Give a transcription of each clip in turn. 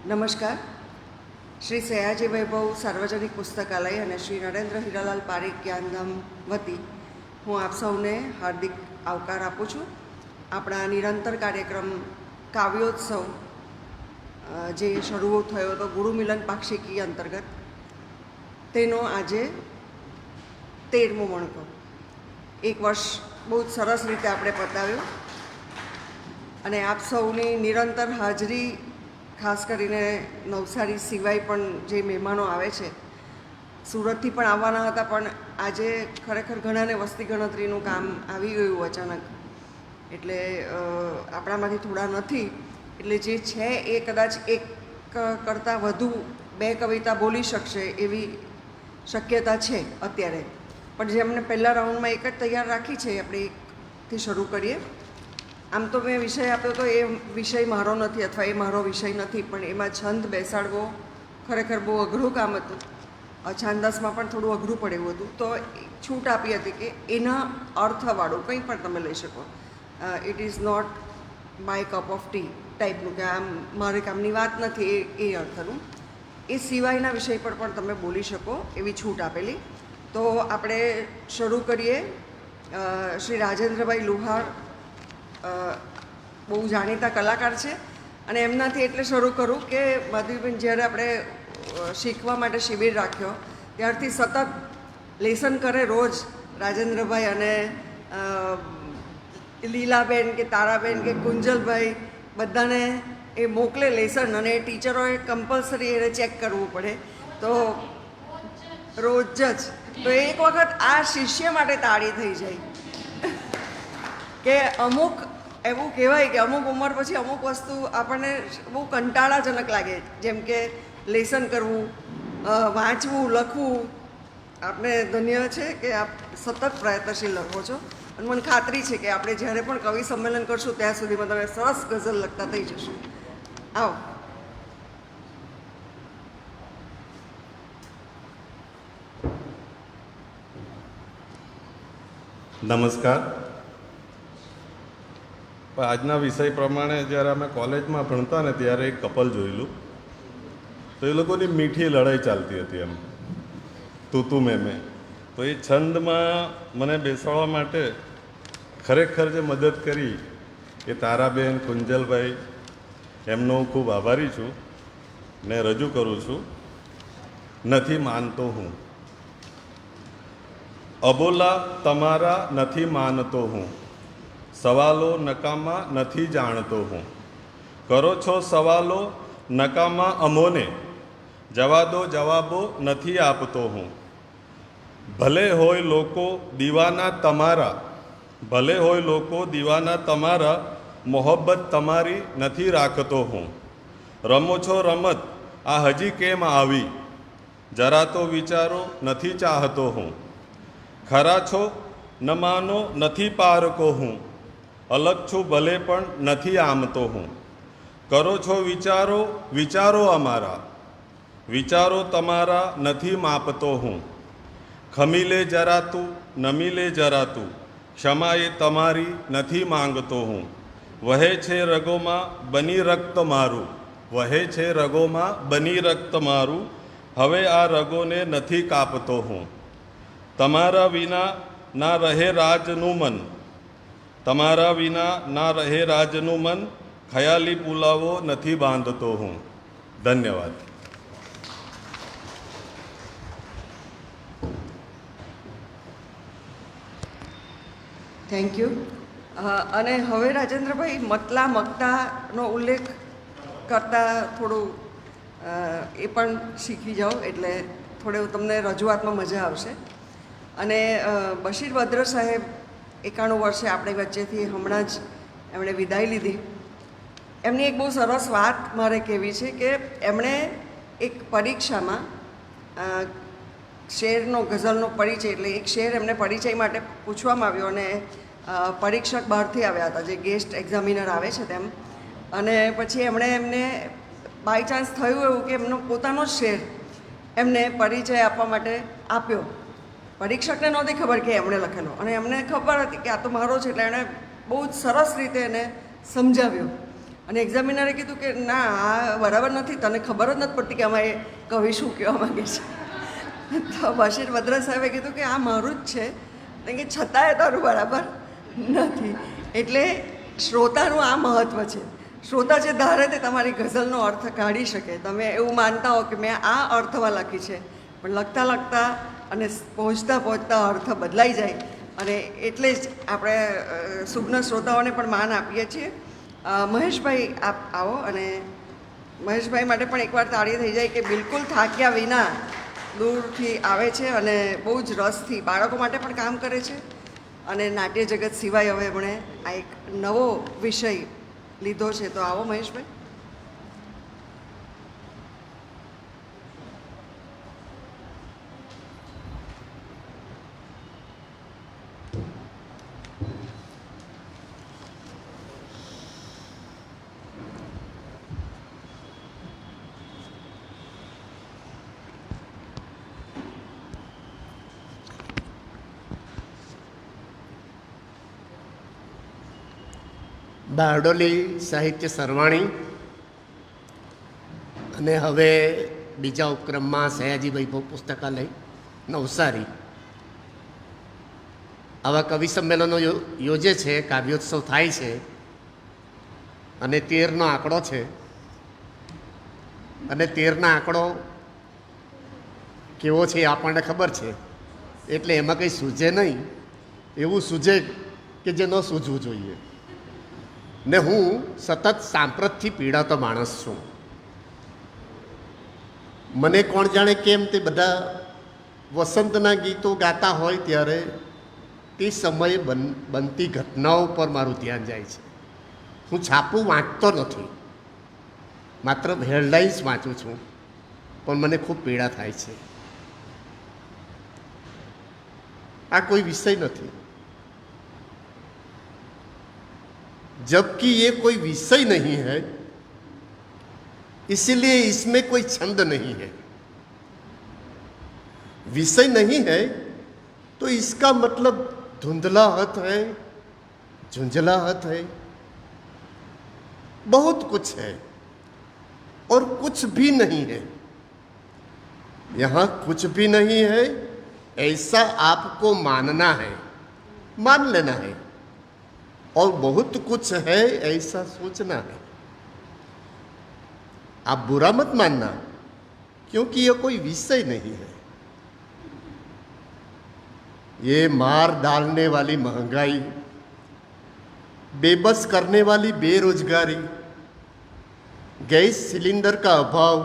નમસ્કાર. શ્રી સયાજી વૈભવ સાર્વજનિક પુસ્તકાલય અને શ્રી નરેન્દ્ર હીરાલાલ પારેખ જ્ઞાનધામ વતી હું આપ સૌને હાર્દિક આવકાર આપું છું. આપણા નિરંતર કાર્યક્રમ કાવ્યોત્સવ જે શરૂ થયો હતો ગુરુમિલન પાક્ષિકી અંતર્ગત, તેનો આજે 13મો મણકો. એક વર્ષ બહુ જ સરસ રીતે આપણે પતાવ્યો અને આપ સૌની નિરંતર હાજરી, ખાસ કરીને નવસારી સિવાય પણ જે મહેમાનો આવે છે, સુરતથી પણ આવવાના હતા, પણ આજે ખરેખર ઘણાને વસ્તી ગણતરીનું કામ આવી ગયું અચાનક, એટલે આપણામાંથી થોડા નથી, એટલે જે છે એ કદાચ એક કરતાં વધુ 2 કવિતા બોલી શકશે એવી શક્યતા છે અત્યારે. પણ જે અમને પહેલા રાઉન્ડમાં એક જ તૈયાર રાખી છે, આપણે એકથી શરૂ કરીએ. આમ તો મેં વિષય આપ્યો તો એ વિષય મારો નથી, અથવા એ મારો વિષય નથી, પણ એમાં છંદ બેસાડવો ખરેખર બહુ અઘરું કામ હતું. છાંદસમાં પણ થોડું અઘરું પડે એવું હતું, તો છૂટ આપી હતી કે એના અર્થવાળું કંઈ પણ તમે લઈ શકો. It is not my cup of tea ટાઈપનું, કે આમ મારે કામની વાત નથી એ અર્થનું. એ સિવાયના વિષય પર પણ તમે બોલી શકો એવી છૂટ આપેલી. તો આપણે શરૂ કરીએ. શ્રી રાજેન્દ્રભાઈ લુહાર બહુ જાણીતા કલાકાર છે, અને એમનાથી એટલે શરૂ કરું કે માધવીબેન જ્યારે આપણે શીખવા માટે શિબિર રાખ્યો ત્યારથી સતત લેસન કરે રોજ રાજેન્દ્રભાઈ, અને લીલાબેન કે તારાબેન કે કુંજલભાઈ બધાને એ મોકલે લેસન, અને ટીચરોએ કમ્પલસરી એને ચેક કરવું પડે. તો રોજ જ તો એક વખત આ શિષ્ય માટે તાળી થઈ જાય કે અમુક એવું કહેવાય કે અમુક ઉંમર પછી અમુક વસ્તુ આપણને બહુ કંટાળાજનક લાગે, જેમ કે લેસન કરવું, વાંચવું, લખવું. આપણે ધન્ય છે કે આપ સતત પ્રયત્નશીલ લખો છો, અને મને ખાતરી છે કે આપણે જ્યારે પણ કવિ સંમેલન કરશું ત્યાં સુધીમાં તમે સરસ ગઝલ લખતા થઈ જશો. આવો. નમસ્કાર. આજના વિષય પ્રમાણે જ્યારે અમે કોલેજમાં ભણતા ને ત્યારે એક કપલ જોયેલું, તો એ લોકોની મીઠી લડાઈ ચાલતી હતી, એમ તું મેં. તો એ છંદમાં મને બેસાડવા માટે ખરેખર જે મદદ કરી એ તારાબેન, કુંજલભાઈ, એમનો હું ખૂબ આભારી છું ને રજૂ કરું છું. નથી માનતો હું, અબોલા તમારા નથી માનતો હું, સવાલો નકામા નથી જાણતો હું. કરો છો સવાલો નકામા અમોને, જવા દો જવાબો નથી આપતો હું. ભલે હોય લોકો દીવાના તમારા, ભલે હોય લોકો દીવાના તમારા, મોહબ્બત તમારી નથી રાખતો હું. રમો છો રમત આ હજી કેમ આવી, જરા તો વિચારો નથી ચાહતો હું. ખરા છો ન માનો નથી પારકો હું, અલગ છું ભલે પણ નથી આમતો હું. કરો છો વિચારો વિચારો અમારા, વિચારો તમારા નથી માપતો હું. ખમી લે જરા તું નમી લે જરા તું, ક્ષમા એ તમારી નથી માંગતો હું. વહે છે રગોમાં બની રક્ત મારું, વહે છે રગોમાં બની રક્ત મારું, હવે આ રગોને નથી કાપતો હું. તમારા વિના ના રહે રાજનું મન, તમારા વિના ના રહે રાજનું મન, ખયાલી પુલાવો નથી બાંધતો હું. ધન્યવાદ. Thank you. અને હવે રાજેન્દ્રભાઈ મતલા મગતાનો ઉલ્લેખ કરતાં થોડું એ પણ શીખી જાઓ, એટલે થોડું તમને રજૂઆતમાં મજા આવશે. અને બશીર બદ્ર સાહેબ 91 વર્ષે આપણી વચ્ચેથી હમણાં જ એમણે વિદાય લીધી. એમની એક બહુ સરસ વાત મારે કહેવી છે કે એમણે એક પરીક્ષામાં શેરનો, ગઝલનો પરિચય, એટલે એક શેર એમને પરિચય માટે પૂછવામાં આવ્યો, અને પરીક્ષક બહારથી આવ્યા હતા, જે ગેસ્ટ એક્ઝામિનર આવે છે તેમ. અને પછી એમને બાય ચાન્સ થયું એવું કે એમનો પોતાનો જ શેર એમને પરિચય આપવા માટે આપ્યો. પરીક્ષકને નહોતી ખબર કે એમણે લખેલો, અને એમને ખબર હતી કે આ તો મારો છે, એટલે એણે બહુ જ સરસ રીતે એને સમજાવ્યો. અને એક્ઝામિનરે કીધું કે ના આ બરાબર નથી, તને ખબર જ નથી પડતી કે આમાં એ કવિ શું કહેવા માગે છે. તો બશીર બદ્રા સાહેબે કીધું કે આ મારું જ છે, કે છતાંય તારું બરાબર નથી. એટલે શ્રોતાનું આ મહત્ત્વ છે. શ્રોતા જે ધારે તે તમારી ગઝલનો અર્થ કાઢી શકે. તમે એવું માનતા હો કે મેં આ અર્થમાં લખી છે, પણ લખતા લખતા અને પહોંચતા પહોંચતા અર્થ બદલાઈ જાય. અને એટલે જ આપણે સુગ્ન શ્રોતાઓને પણ માન આપીએ છીએ. મહેશભાઈ આપ આવો, અને મહેશભાઈ માટે પણ એકવાર તાળી થઈ જાય કે બિલકુલ થાક્યા વિના દૂરથી આવે છે અને બહુ જ રસથી બાળકો માટે પણ કામ કરે છે. અને નાટ્ય જગત સિવાય હવે એમણે આ એક નવો વિષય લીધો છે. તો આવો મહેશભાઈ. બારડોલી સાહિત્ય સરવાણી અને હવે બીજા ઉપક્રમમાં સયાજી વૈભવ પુસ્તકાલય નવસારી આવા કવિ સંમેલનો યોજે છે, કાવ્યોત્સવ થાય છે. અને 13નો આંકડો છે, અને 13ના આંકડો કેવો છે એ આપણને ખબર છે. એટલે એમાં કંઈ સૂઝે નહીં, એવું સૂઝે કે જે ન સૂઝવું જોઈએ. ને હું સતત સાંપ્રતથી પીડાતો માણસ છું. મને કોણ જાણે કેમ તે બધા વસંતના ગીતો ગાતા હોય ત્યારે તે સમયે બનતી ઘટનાઓ પર મારું ધ્યાન જાય છે. હું છાપું વાંચતો નથી, માત્ર હેડલાઇન્સ વાંચું છું, પણ મને ખૂબ પીડા થાય છે. આ કોઈ વિષય નથી, जबकि ये कोई विषय नहीं है, इसलिए इसमें कोई छंद नहीं है. विषय नहीं है तो इसका मतलब धुंधलाहट है, झुंझलाहट है, बहुत कुछ है और कुछ भी नहीं है. यहाँ कुछ भी नहीं है ऐसा आपको मानना है, मान लेना है, और बहुत कुछ है ऐसा सोचना है. आप बुरा मत मानना, क्योंकि ये कोई विषय नहीं है. ये मार डालने वाली महंगाई, बेबस करने वाली बेरोजगारी, गैस सिलेंडर का अभाव,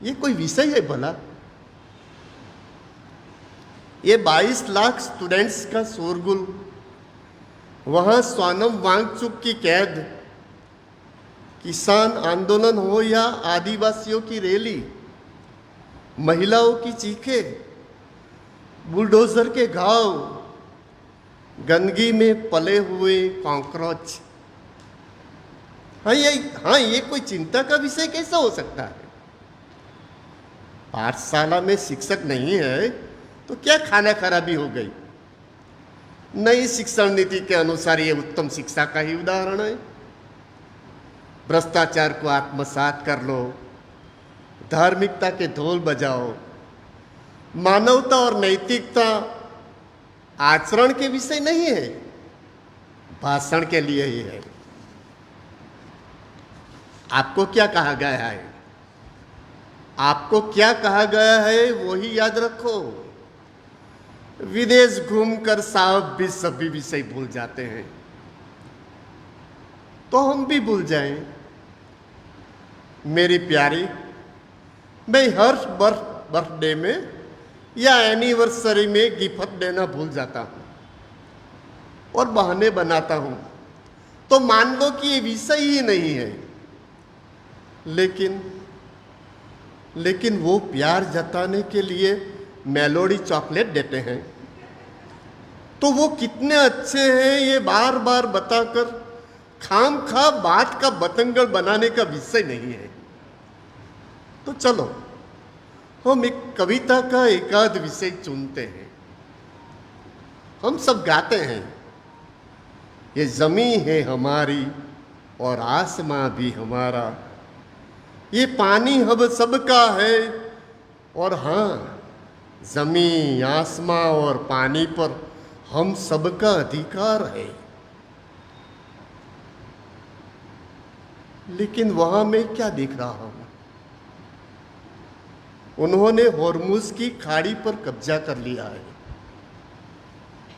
ये कोई विषय है भला? ये 22 लाख स्टूडेंट्स का शोरगुल, वहाँ सोनम वांगचुक की कैद, किसान आंदोलन हो या आदिवासियों की रैली, महिलाओं की चीखें, बुलडोजर के घाव, गंदगी में पले हुए कॉकरोच. हाँ, ये कोई चिंता का विषय कैसा हो सकता है? पाठशाला में शिक्षक नहीं है तो क्या खाना खराबी हो गई? नई शिक्षण नीति के अनुसार ये उत्तम शिक्षा का ही उदाहरण है. भ्रष्टाचार को आत्मसात कर लो, धार्मिकता के ढोल बजाओ. मानवता और नैतिकता आचरण के विषय नहीं है, भाषण के लिए ही है. आपको क्या कहा गया है? आपको क्या कहा गया है वो ही याद रखो. विदेश घूमकर साहब भी सभी विषय भूल जाते हैं, तो हम भी भूल जाएं. मेरी प्यारी, मैं हर बर्थडे में या एनिवर्सरी में गिफ्ट देना भूल जाता हूँ और बहाने बनाता हूँ, तो मान लो कि ये विषय ही नहीं है. लेकिन वो प्यार जताने के लिए मेलोडी चॉकलेट देते हैं, तो वो कितने अच्छे हैं ये बार बार बताकर खाम खा बात का बतंगड़ बनाने का विषय नहीं है. तो चलो हम एक कविता का एकाध विषय चुनते हैं. हम सब गाते हैं, ये जमी है हमारी और आसमां भी हमारा। ये पानी हम सबका है और हाँ, जमीन, आसमां और पानी पर हम सबका अधिकार है। लेकिन वहां मैं क्या देख रहा हूं? उन्होंने हॉर्मुज की खाड़ी पर कब्जा कर लिया है,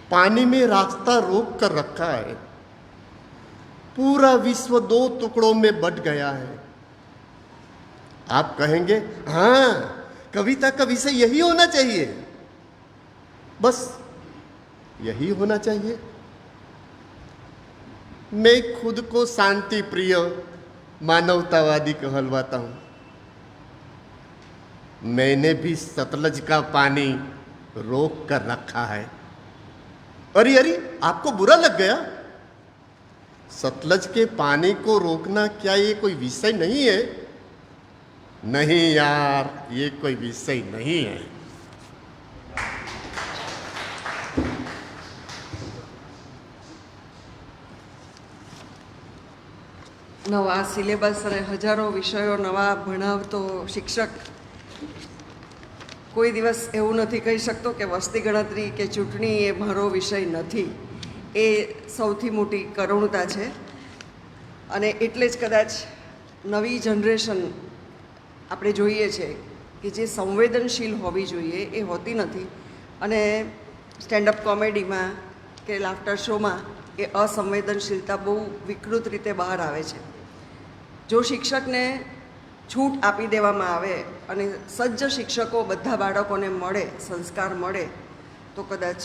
पानी में रास्ता रोक कर रखा है, पूरा विश्व 2 टुकड़ों में बंट गया है। आप कहेंगे हाँ, कविता का विषय यही होना चाहिए, बस यही होना चाहिए। मैं खुद को शांति प्रिय मानवतावादी कहलवाता हूं। मैंने भी सतलज का पानी रोक कर रखा है। अरे अरे, आपको बुरा लग गया? सतलज के पानी को रोकना क्या ये कोई विषय नहीं है? नहीं यार, ये कोई विषय नहीं है। નવા સિલેબસ અને હજારો વિષયો નવા ભણાવતો શિક્ષક કોઈ દિવસ એવું નથી કહી શકતો કે વસ્તી ગણતરી કે ચૂંટણી એ મારો વિષય નથી. એ સૌથી મોટી કરુણતા છે. અને એટલે જ કદાચ નવી જનરેશન આપણે જોઈએ છે કે જે સંવેદનશીલ હોવી જોઈએ એ હોતી નથી. અને સ્ટેન્ડઅપ કોમેડીમાં કે લાફ્ટર શોમાં એ અસંવેદનશીલતા બહુ વિકૃત રીતે બહાર આવે છે. જો શિક્ષકને છૂટ આપી દેવામાં આવે અને સજ્જ શિક્ષકો બધા બાળકોને મળે, સંસ્કાર મળે, તો કદાચ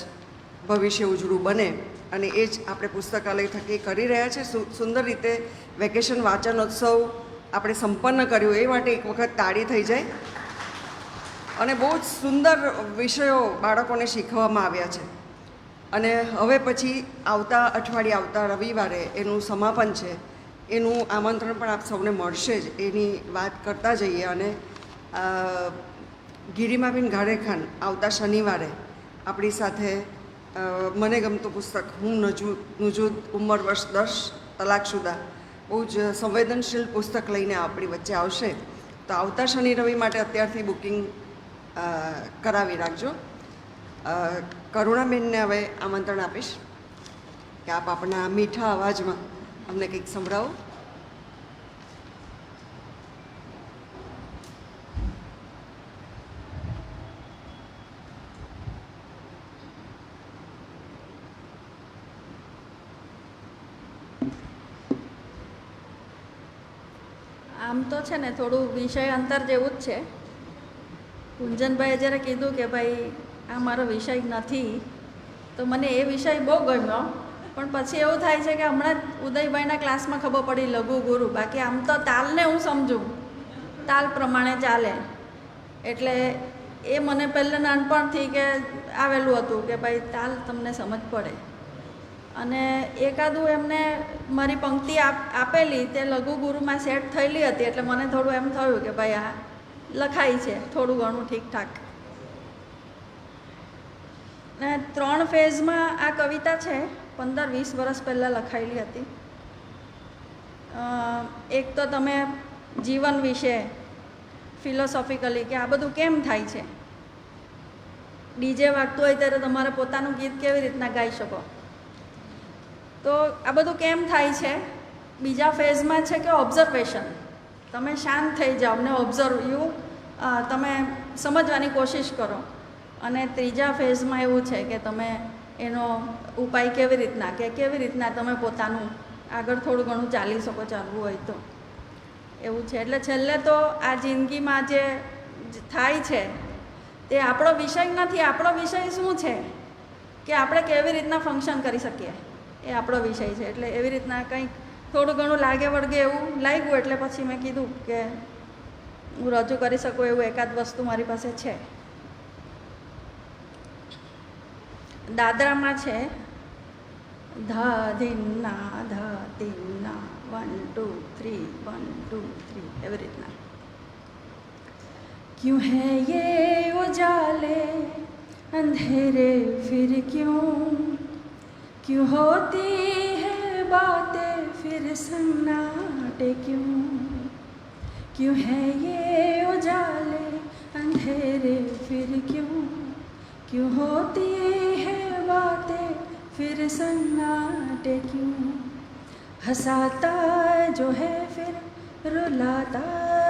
ભવિષ્ય ઉજળું બને. અને એ જ આપણે પુસ્તકાલય થકી કરી રહ્યા છે. સુંદર રીતે વેકેશન વાચનોત્સવ આપણે સંપન્ન કર્યું, એ માટે એક વખત તાળી થઈ જાય. અને બહુ જ સુંદર વિષયો બાળકોને શીખવવામાં આવ્યા છે. અને હવે પછી આવતા અઠવાડિયે, આવતા રવિવારે એનું સમાપન છે. એનું આમંત્રણ પણ આપ સૌને મળશે જ. એની વાત કરતા જઈએ. અને ગિરિમાબેન ઘારેખાન આવતા શનિવારે આપણી સાથે મને ગમતું પુસ્તક હું નુજૂદ ઉંમર વર્ષ 10 તલાકશુદા, બહુ જ સંવેદનશીલ પુસ્તક લઈને આપણી વચ્ચે આવશે. તો આવતા શનિ રવિ માટે અત્યારથી બુકિંગ કરાવી રાખજો. કરુણાબેનને હવે આમંત્રણ આપીશ કે આપ આપણા મીઠા અવાજમાં અમને કંઈક સંભળાવો. આમ તો છે ને થોડું વિષય અંતર જેવું જ છે. કુંજનભાઈએ જ્યારે કીધું કે ભાઈ આ મારો વિષય નથી, તો મને એ વિષય બહુ ગમ્યો. પણ પછી એવું થાય છે કે હમણાં જ ઉદયભાઈના ક્લાસમાં ખબર પડી લઘુ ગુરુ. બાકી આમ તો તાલને હું સમજું, તાલ પ્રમાણે ચાલે. એટલે એ મને પહેલાં નાનપણથી કે આવેલું હતું કે ભાઈ તાલ તમને સમજ પડે. અને એકાદું એમને મારી પંક્તિ આપેલી તે લઘુ ગુરુમાં સેટ થયેલી હતી. એટલે મને થોડું એમ થયું કે ભાઈ આ લખાય છે થોડું ઘણું ઠીકઠાક. ને 3 ફેઝમાં આ કવિતા છે. 15-20 વર્ષ પહેલાં લખાયેલી હતી. એક તો તમે જીવન વિશે ફિલોસોફિકલી કે આ બધું કેમ થાય છે. ડીજે વાગતું હોય ત્યારે તમારે પોતાનું ગીત કેવી રીતના ગાઈ શકો, તો આ બધું કેમ થાય છે. બીજા ફેઝમાં છે કે ઓબ્ઝર્વેશન, તમે શાંત થઈ જાઓ ને તમે સમજવાની કોશિશ કરો. અને ત્રીજા ફેઝમાં એવું છે કે તમે એનો ઉપાય કેવી રીતના તમે પોતાનું આગળ થોડું ઘણું ચાલી શકો, ચાલવું હોય તો. એવું છે. એટલે છેલ્લે તો આ જિંદગીમાં જે થાય છે તે આપણો વિષય નથી. આપણો વિષય શું છે કે આપણે કેવી રીતના ફંક્શન કરી શકીએ, એ આપણો વિષય છે. એટલે એવી રીતના કંઈક થોડું ઘણું લાગે વળગે એવું લાગ્યું. એટલે પછી મેં કીધું કે હું રજૂ કરી શકું એવું એકાદ વસ્તુ મારી પાસે છે. દાદરામાં છે ધા ધીના 1 2 3 1 2 3 એવી રીતના. ક્યું હૈ યે ઉજાલે અંધેરે ફિર ક્યું હોતી હૈ બાतें फिर फिर सन्नाटे क्यों, क्यों है ये उजाले अंधेरे फिर क्यों होती है बातें फिर सन्नाटे क्यों, हंसाता जो है फिर रुलाता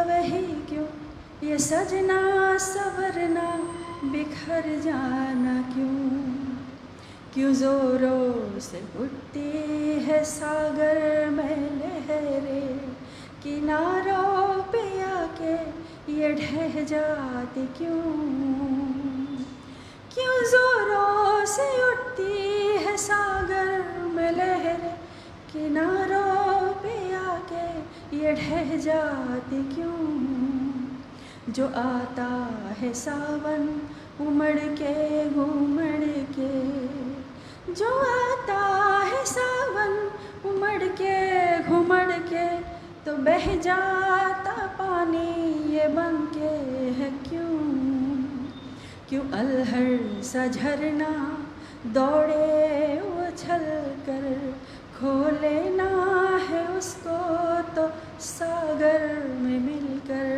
वही क्यों, ये सजना सवरना बिखर जाना क्यों जोरों से उठती है सागर में लहरें, किनारों पे आके ये ढह जाती क्यों जोरों से उठती है सागर में लहरें, किनारों पे आके ये ढह जाती क्यों, जो आता है सावन उमड़ के घूमड़ के, जो आता है सावन उमड़ के घुमड़ के, तो बह जाता पानी ये बन के है क्यों अलहड़ सा झरना दौड़े उछल कर, खोले ना है उसको तो सागर में मिलकर।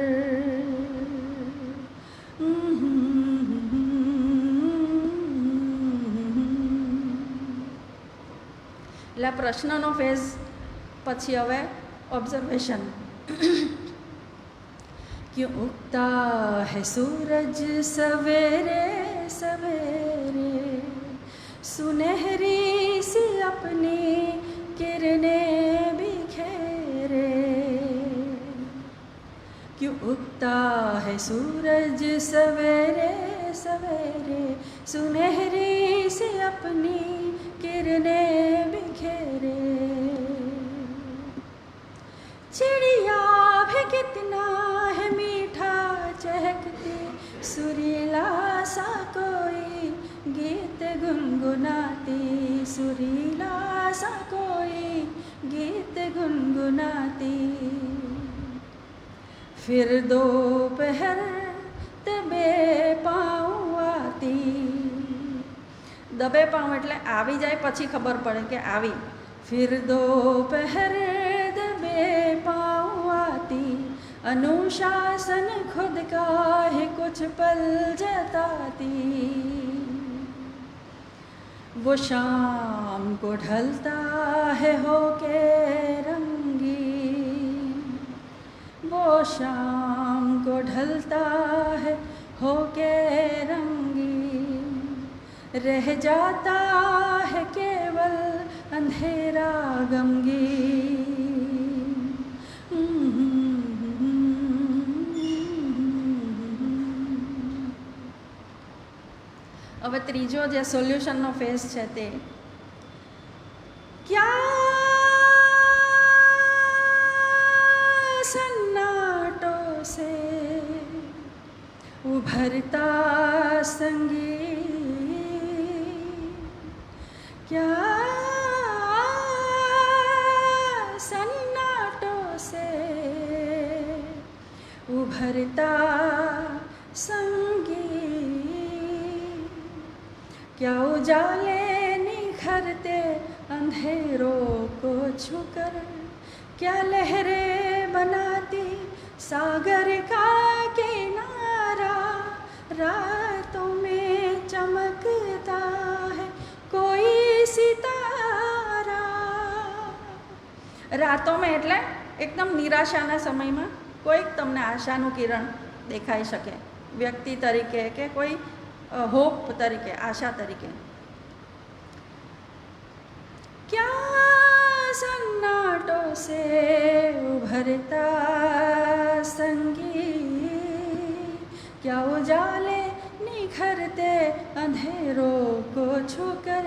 એટલે આ પ્રશ્નનો ફેઝ પછી હવે ઓબ્ઝર્વેશન. क्यों उगता है सूरज सवेरे सवेरे, सुनहरी सी अपनी किरणें बिखेरे, क्यों उगता है सूरज सवेरे सवेरे, सुनहरी सी अपनी किरणें बिखेरे, चिड़िया भी कितना है मीठा चहकती, सुरीला सा कोई गीत गुनगुनाती, सुरीला सा कोई गीत गुनगुनाती, फिर दोपहर दबे पाँव आती, દબે પાઉં એટલે આવી જાય પછી ખબર પડે કે આવી, फिर दोपहर दबे पाँव आती, अनुशासन खुद का है कुछ पल जताती, वो शाम को ढलता है होके रंगीन, वो शाम को ढलता है होके रंगीन, रह जाता है केवल अंधेरा गमगीन. હવે ત્રીજો જે સોલ્યુશનનો ફેઝ છે તે क्या सन्नाटों से उभरता संगीत, क्या सन्नाटों से उभरता संगीत, क्या उजाले निखरते अंधेरों को छूकर, क्या लहरें बनाती सागर का किनारा, रातों में चमकता है कोई सितारा. રાતોમાં એટલે એકદમ નિરાશાના સમયમાં કોઈક તમને આશાનું કિરણ દેખાઈ શકે, વ્યક્તિ તરીકે કે કોઈ હોપ તરીકે, આશા તરીકે. क्या सन्नाटों से उभरता संगीत, क्या उजाले निखरते अंधेरों को छूकर,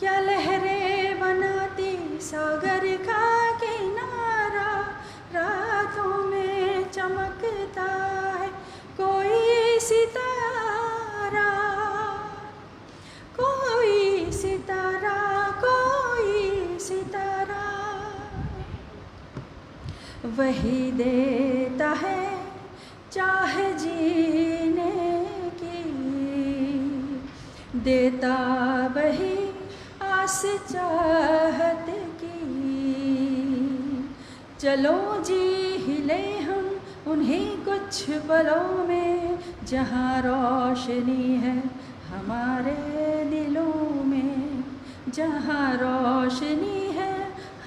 क्या लहरें बनाती सागर का किनारा, रातों में चमकता है कोई सितारा, कोई सितारा, कोई सितारा, वही देता है चाह जीने की, देता वही आस चाहत की, चलो जी हिले हम उन्हीं कुछ पलों में जहाँ रोशनी है हमारे दिलों में, जहाँ रोशनी है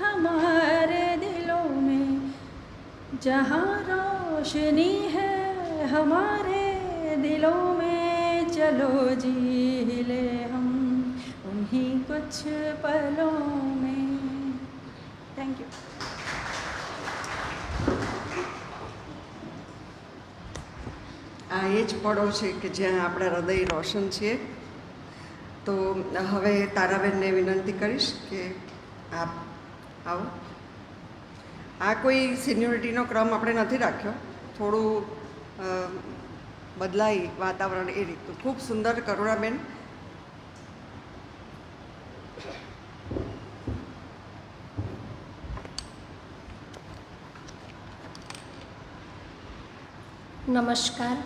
हमारे दिलों में, जहाँ रोशनी है हमारे दिलों में, चलो जी हिले हम उन्हीं कुछ पलों में। Thank you. આ એ જ પળો છે કે જ્યાં આપણા હૃદય રોશન છે. તો હવે તારાબેનને વિનંતી કરીશ કે આપ આવો. આ કોઈ સિનિયોરિટીનો ક્રમ આપણે નથી રાખ્યો, થોડું બદલાય વાતાવરણ એ રીતનું. ખૂબ સુંદર કરુણાબેન. નમસ્કાર.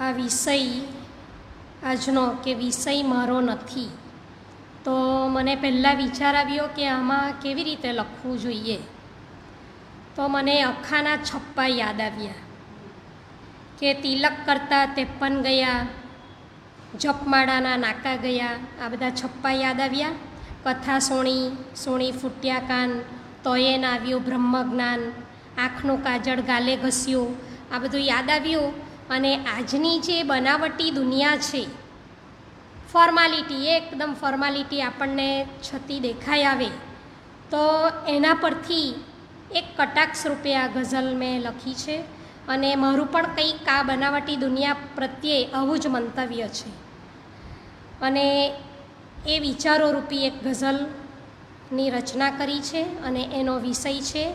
આ વિષય આજનો કે વિષય મારો નથી, તો મને પહેલાં વિચાર આવ્યો કે આમાં કેવી રીતે લખવું જોઈએ. તો મને અખાના છપ્પા યાદ આવ્યા કે તિલક કરતા 53 ગયા, જપમાળાના નાકા ગયા, આ બધા છપ્પા યાદ આવ્યા. કથા સોણી, સોણી ફૂટ્યા કાન, તોયે ના આવ્યું બ્રહ્મજ્ઞાન, આંખનું કાજળ ગાલે ઘસ્યું, આ બધું યાદ આવ્યું. અને આજની જે બનાવટી દુનિયા છે, ફોર્માલિટી, એકદમ ફોર્માલિટી આપણને છતી દેખાઈ આવે, તો એના પરથી એક કટાક્ષ રૂપે આ ગઝલ મેં લખી છે. અને મારું પણ કંઈક આ બનાવટી દુનિયા પ્રત્યે આવું જ મંતવ્ય છે. અને એ વિચારો રૂપી એક ગઝલની રચના કરી છે. અને એનો વિષય છે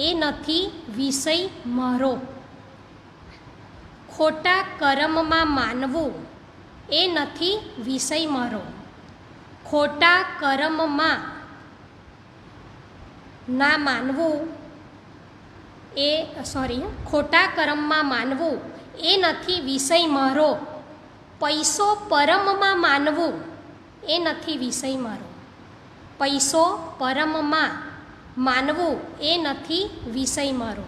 એ નથી વિષય મારો. ખોટા કર્મમાં માનવું એ નથી વિષય મારો. ખોટા કર્મમાં ના માનવું ખોટા કર્મમાં માનવું એ નથી વિષય મારો. પૈસો પરમમાં માનવું એ નથી વિષય મારો. પૈસો પરમમાં માનવું એ નથી વિષય મારો.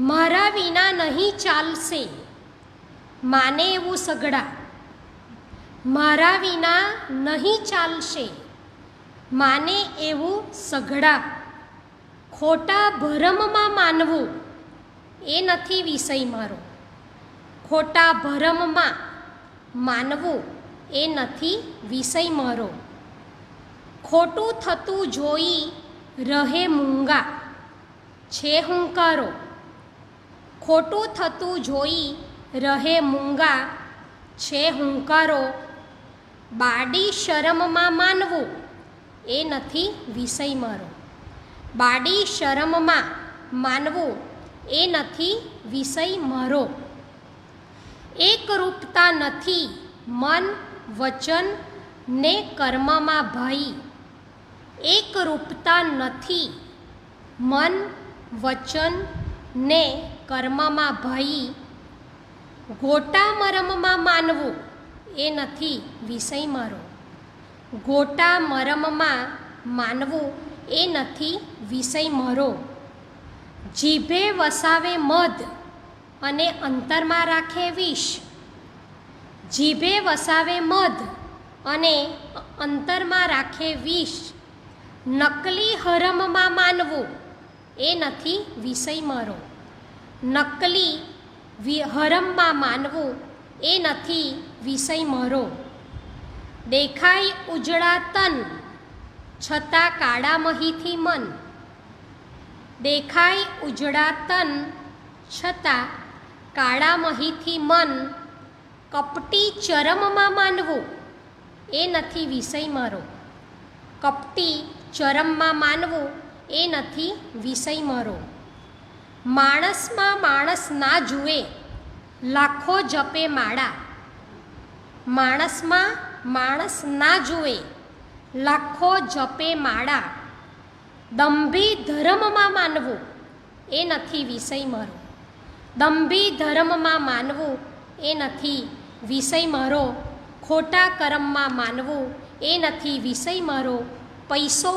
મારા વિના નહીં ચાલશે માને એવું સઘળા. મારા વિના નહીં ચાલશે માને એવું સઘળા. ખોટા ભરમમાં માનવું એ નથી વિષય મારો. ખોટા ભરમમાં માનવું એ નથી વિષય મારો. ખોટું થતું જોઈ રહે મૂંગા છે હુંકારો. ખોટું થતું જોઈ રહે મૂંગા છે હુંકારો. બાડી શરમમાં માનવું એ નથી વિષય મારો. બાડી શરમમાં માનવું એ નથી વિષય મારો. એકરૂપતા નથી મન વચન ને કર્મમાં ભાઈ. એકરૂપતા નથી મન વચન ને કર્મમાં ભાઈ. ગોટા મરમમાં માનવું એ નથી વિષય મારો. ગોટા મરમમાં માનવું એ નથી વિષય મારો. જીભે વસાવે મધ અને અંતરમાં રાખે વિષ. જીભે વસાવે મધ અને અંતરમાં રાખે વિષ. નકલી હરમમાં માનવું એ નથી વિષય મારો. નકલી હરમમાં માનવું એ નથી વિષય મારો. દેખાય ઉજળા તન છતાં કાળા મહીથી મન. દેખાય ઉજળા તન છતાં કાળા મહીથી મન. કપટી ચરમમાં માનવું એ નથી વિષય મારો. કપટી ચરમમાં માનવું એ નથી વિષય મારો. માણસમાં માણસ ના જુએ લાખો જપે માળા. માણસમાં માણસ ના જુએ લાખો જપે માળા. દંભી ધર્મમાં માનવું એ નથી વિષય મારો. દંભી ધર્મમાં માનવું એ નથી વિષય મારો. ખોટા કર્મમાં માનવું એ નથી વિષય મારો. પૈસો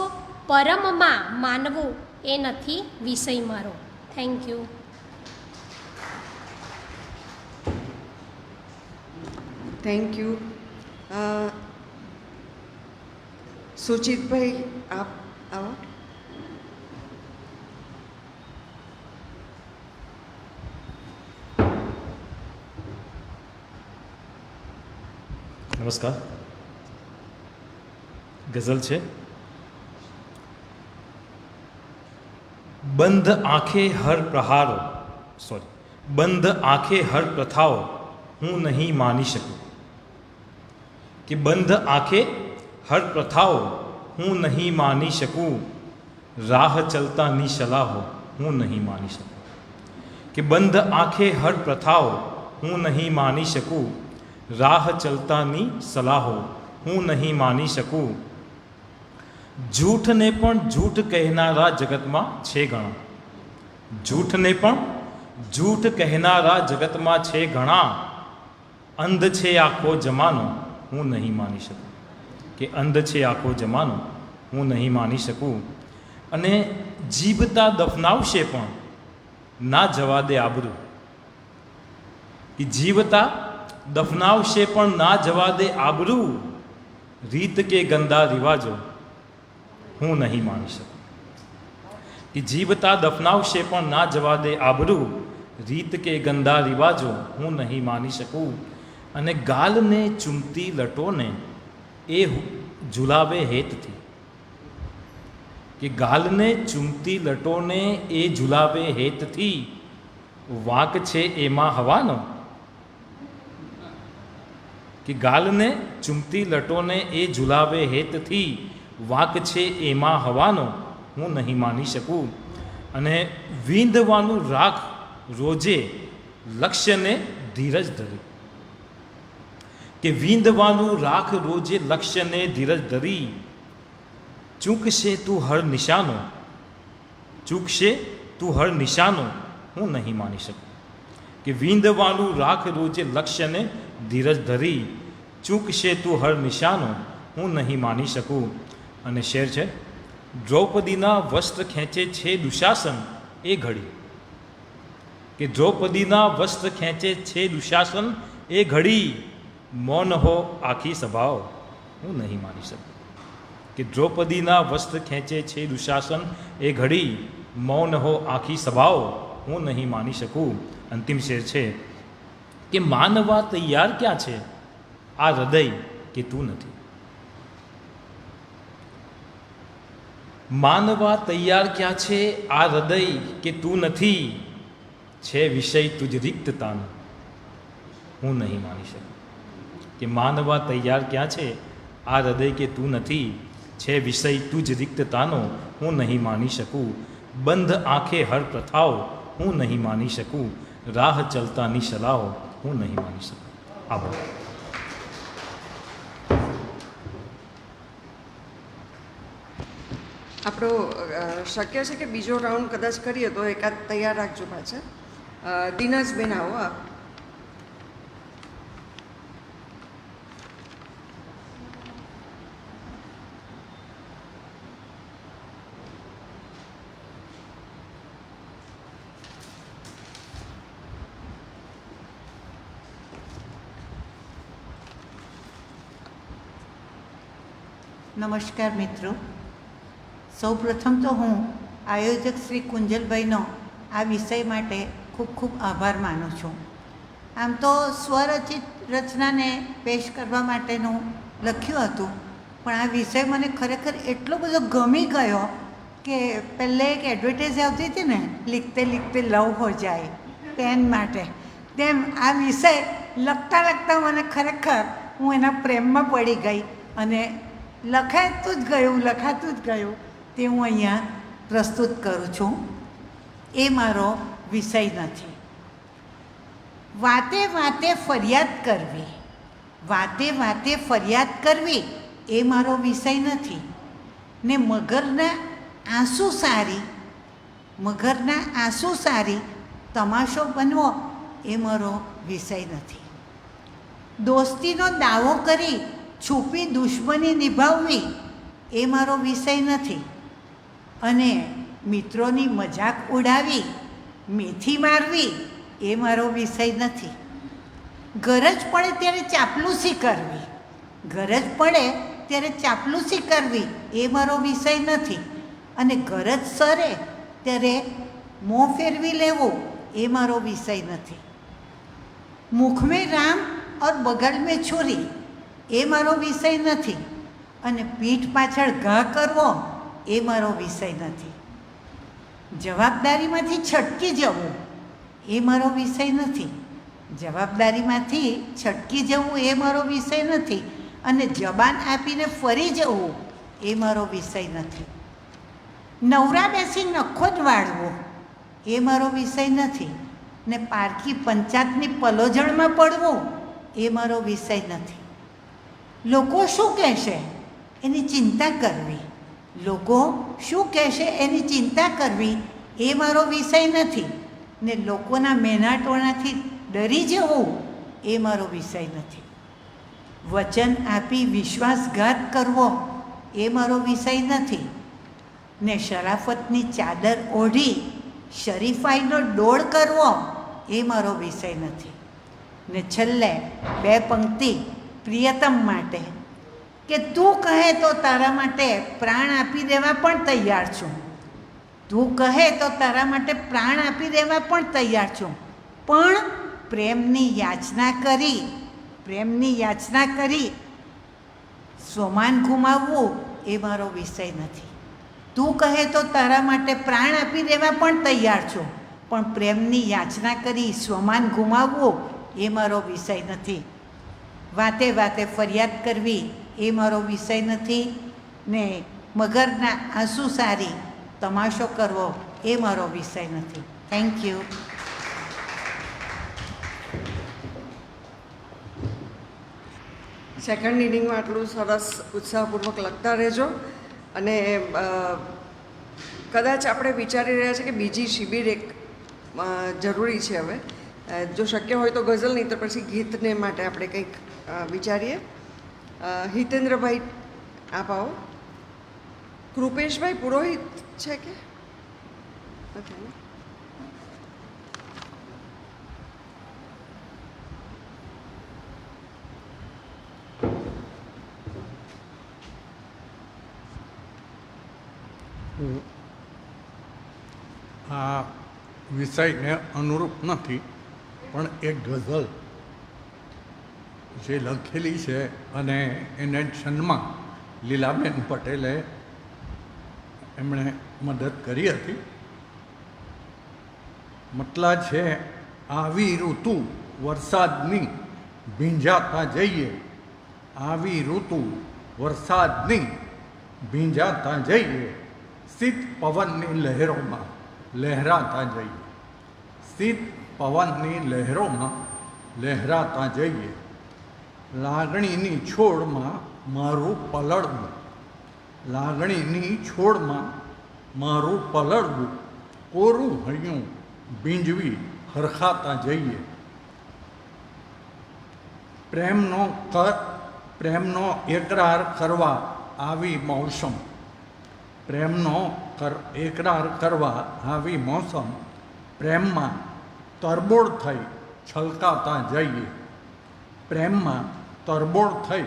પરમમાં માનવું એ નથી વિષય મારો. Thank you. Thank you. Suchitbhai, આપ આવો. નમસ્કાર. ગઝલ છે. બંધ આંખે હર પ્રહારો બંધ આંખે હર પ્રથાઓ હું નહીં માની શકું. કે બંધ આંખે હર પ્રથાઓ હું નહીં માની શકું. રાહ ચલતાની સલાહો હું નહીં માની શકું. કે બંધ આંખે હર પ્રથાઓ હું નહીં માની શકું. રાહ ચલતાની સલાહો હું નહીં માની શકું. જૂઠને પણ જૂઠ કહેનારા જગતમાં છે ઘણા. જૂઠને પણ જૂઠ કહેનારા જગતમાં છે ઘણા. અંધ છે આખો જમાનો હું નહીં માની શકું. કે અંધ છે આખો જમાનો હું નહીં માની શકું. અને જીભતા દફનાવશે પણ ના જવા દે આબરૂ. કે જીવતા દફનાવશે પણ ના જવા દે આબરૂ. રીત કે ગંદા રિવાજો હું નહીં માની શકું. કે જીવતા દફનાવશે પણ ના જવા દે આબરૂ. રીત કે ગંદા રિવાજો હું નહીં માની શકું. અને ગાલને ચૂમતી લટોને એ ઝુલાવે હેતથી. કે ગાલને ચૂમતી લટોને એ ઝુલાવે હેતથી. વાંક છે એમાં હવાનો. કે ગાલને ચૂમતી લટોને એ ઝુલાવે હેતથી. વાંક છે એમાં હવાનો હું નહીં માની શકું. અને વીંધવાનું રાખ રોજે લક્ષ્યને ધીરજ ધરી. કે વીંધવાનું રાખ રોજે લક્ષ્યને ધીરજ ધરી. ચૂકશે તું હર નિશાનો ચૂકશે તું હર નિશાનો હું નહીં માની શકું. કે વીંધવાનું રાખ રોજે લક્ષ્યને ધીરજ ધરી. ચૂકશે તું હર નિશાનો હું નહીં માની શકું. અને શેર છે. દ્રૌપદીના વસ્ત્ર ખેંચે છે દુશાસન એ ઘડી. કે દ્રૌપદીના વસ્ત્ર ખેંચે છે દુશાસન એ ઘડી. મૌન હો આખી સભાઓ હું નહીં માની શકું. કે દ્રૌપદીના વસ્ત્ર ખેંચે છે દુશાસન એ ઘડી. મૌન હો આખી સભાઓ હું નહીં માની શકું. અંતિમ શેર છે કે માનવા તૈયાર ક્યાં છે આ હૃદય કે તું નથી. માનવા તૈયાર ક્યાં છે આ હૃદય કે તું નથી. છે વિષય તુજ રિક્તતાનો હું નહીં માની શકું. કે માનવા તૈયાર ક્યાં છે આ હૃદય કે તું નથી. છે વિષય તુજ રિક્તતાનો હું નહીં માની શકું. બંધ આંખે હર પ્રથાઓ હું નહીં માની શકું. રાહ ચલતાની સલાહો હું નહીં માની શકું. આભાર. આપણો શક્ય છે કે બીજો રાઉન્ડ કદાચ કરીએ તો એકાદ તૈયાર રાખજો પાછા. દિનેશબેન આવો આપ. નમસ્કાર મિત્રો. સૌપ્રથમ તો હું આયોજક શ્રી કુંજલભાઈનો આ વિષય માટે ખૂબ ખૂબ આભાર માનું છું. આમ તો સ્વરચિત રચનાને પેશ કરવા માટેનું લખ્યું હતું, પણ આ વિષય મને ખરેખર એટલો બધો ગમી ગયો કે પહેલે એક એડવર્ટાઇઝ આવતી હતી ને, લીખતે લીખતે લવ હો જાય પેન માટે, તેમ આ વિષય લખતા લખતા મને ખરેખર હું એના પ્રેમમાં પડી ગઈ અને લખાતું જ ગયું તે હું અહીંયા પ્રસ્તુત કરું છું. એ મારો વિષય નથી. વાતે વાતે ફરિયાદ કરવી એ મારો વિષય નથી. ને મગરના આંસુ સારી તમાશો બનવો એ મારો વિષય નથી. દોસ્તીનો દાવો કરી છુપી દુશ્મની નિભાવવી એ મારો વિષય નથી. અને મિત્રોની મજાક ઉડાવી, મેથી મારવી એ મારો વિષય નથી. ગરજ પડે ત્યારે ચાપલૂસી કરવી, ગરજ પડે ત્યારે ચાપલૂસી કરવી એ મારો વિષય નથી. અને ગરજ સરે ત્યારે મોં ફેરવી લેવું એ મારો વિષય નથી. મુખ મેં રામ ઓર બગલ મેં છુરી એ મારો વિષય નથી. અને પીઠ પાછળ ઘા કરવો એ મારો વિષય નથી. જવાબદારીમાંથી છટકી જવું એ મારો વિષય નથી. જવાબદારીમાંથી છટકી જવું એ મારો વિષય નથી. અને જબાન આપીને ફરી જવું એ મારો વિષય નથી. નવરા બેસી નખો જ વાળવો એ મારો વિષય નથી. ને પારકી પંચાયતની પલોજણમાં પડવું એ મારો વિષય નથી. લોકો શું કહેશે એની ચિંતા કરવી, લોકો શું કહેશે એની ચિંતા કરવી એ મારો વિષય નથી. ને લોકોના મેનાટોણાથી ડરી જવું એ મારો વિષય નથી. વચન આપી વિશ્વાસઘાત કરવો એ મારો વિષય નથી. ને શરાફતની ચાદર ઓઢી શરીફાઈનો ડોળ કરવો એ મારો વિષય નથી. ને છેલ્લે 2 પંક્તિ પ્રિયતમ માટે કે તું કહે તો તારા માટે પ્રાણ આપી દેવા પણ તૈયાર છું. તું કહે તો તારા માટે પ્રાણ આપી દેવા પણ તૈયાર છું. પણ પ્રેમની યાચના કરી સ્વમાન ગુમાવવું એ મારો વિષય નથી. તું કહે તો તારા માટે પ્રાણ આપી દેવા પણ તૈયાર છું, પણ પ્રેમની યાચના કરી સ્વમાન ગુમાવવું એ મારો વિષય નથી. વાતે વાતે ફરિયાદ કરવી એ મારો વિષય નથી. ને મગરના આંસુ સારી તમાશો કરવો એ મારો વિષય નથી. Thank you. સેકન્ડ ઇનિંગમાં આટલું સરસ ઉત્સાહપૂર્વક લખતા રહેજો. અને કદાચ આપણે વિચારી રહ્યા છીએ કે બીજી શિબિર એક જરૂરી છે હવે. જો શક્ય હોય તો ગઝલ, નહીં તો પછી ગીતને માટે આપણે કંઈક વિચારીએ. હિતેન્દ્રભાઈ આપ આવો. કૃપેશભાઈ પુરોહિત છે કે નથી ને? આ વિષયને અનુરૂપ નથી, પણ એક ગઝલ જે લખેલી છે અને એને જન્મમાં લીલાબેન પટેલે એમણે મદદ કરી હતી. મતલા છે, આવી ઋતુ વરસાદની ભીંજાતા જઈએ, આવી ઋતુ વરસાદની ભીંજાતા જઈએ, શીત પવનની લહેરોમાં લહેરાતા જઈએ, શીત પવનની લહેરોમાં લહેરાતા જઈએ, લાગણીની છોડમાં મારું પલળવું, લાગણીની છોડમાં મારું પલળવું, કોરું હૈયું ભીંજવી હરખાતા જઈએ, પ્રેમનો એકરાર કરવા આવી મોસમ, પ્રેમનો એકરાર કરવા આવી મોસમ, પ્રેમમાં તરબોળ થઈ છલકાતા જઈએ, પ્રેમમાં તરબોળ થઈ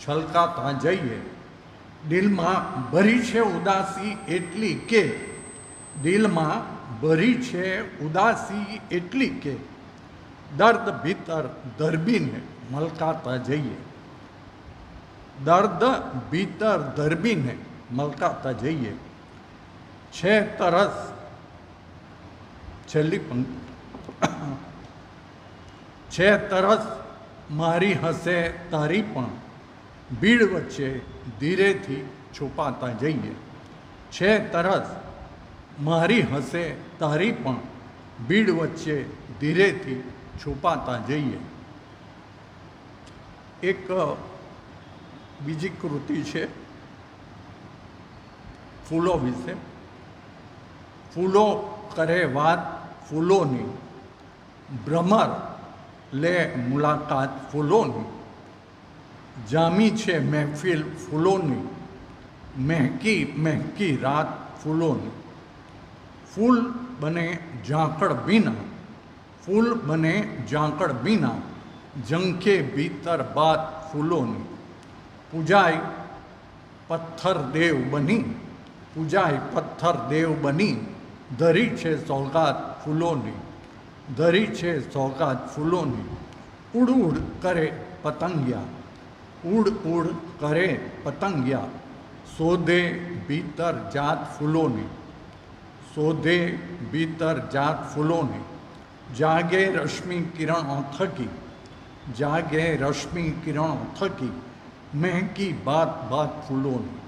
છલકાતા જઈએ, દિલમાં ભરી છે ઉદાસી એટલી કે, દિલમાં ભરી છે ઉદાસી એટલી કે, દર્દ ભીતર ધરબીને મલકાતા જઈએ, દર્દ ભીતર ધરબીને મલકાતા જઈએ, છે તરસ, છેલ્લી પંક્તિ, છે તરસ મારી હસે તારી પણ, ભીડ વચ્ચે ધીરેથી છુપાતા જઈએ, છે તરસ મારી હસે તારી પણ, ભીડ વચ્ચે ધીરેથી છુપાતા જઈએ. એક બીજી કૃતિ છે ફૂલો વિશે. ફૂલો કરે વાત ફૂલોની, ભ્રમર લે મુલાકાત ફૂલોની, જામી છે મહેફિલ ફૂલોની, મહેકી મહેકી રાત ફૂલોની, ફૂલ બને ઝાંખડ બીના, ફૂલ બને ઝાંખડ બીના, ઝંખે ભીતર બાત ફૂલોની, પૂજાય પથ્થર દેવ બની, પૂજાય પથ્થર દેવ બની, ધરી છે સોગાત ફૂલોની, ધરી છે સોગાત ફૂલોની, ઉડ ઉડ કરે પતંગિયા, ઉડ ઉડ કરે પતંગિયા, શોધે ભીતર જાત ફૂલોની, શોધે ભીતર જાત ફૂલોની, જાગે રશ્મિ કિરણો થકી, જાગે રશ્મિ કિરણો થકી, મહેકી બાત બાત ફૂલોની,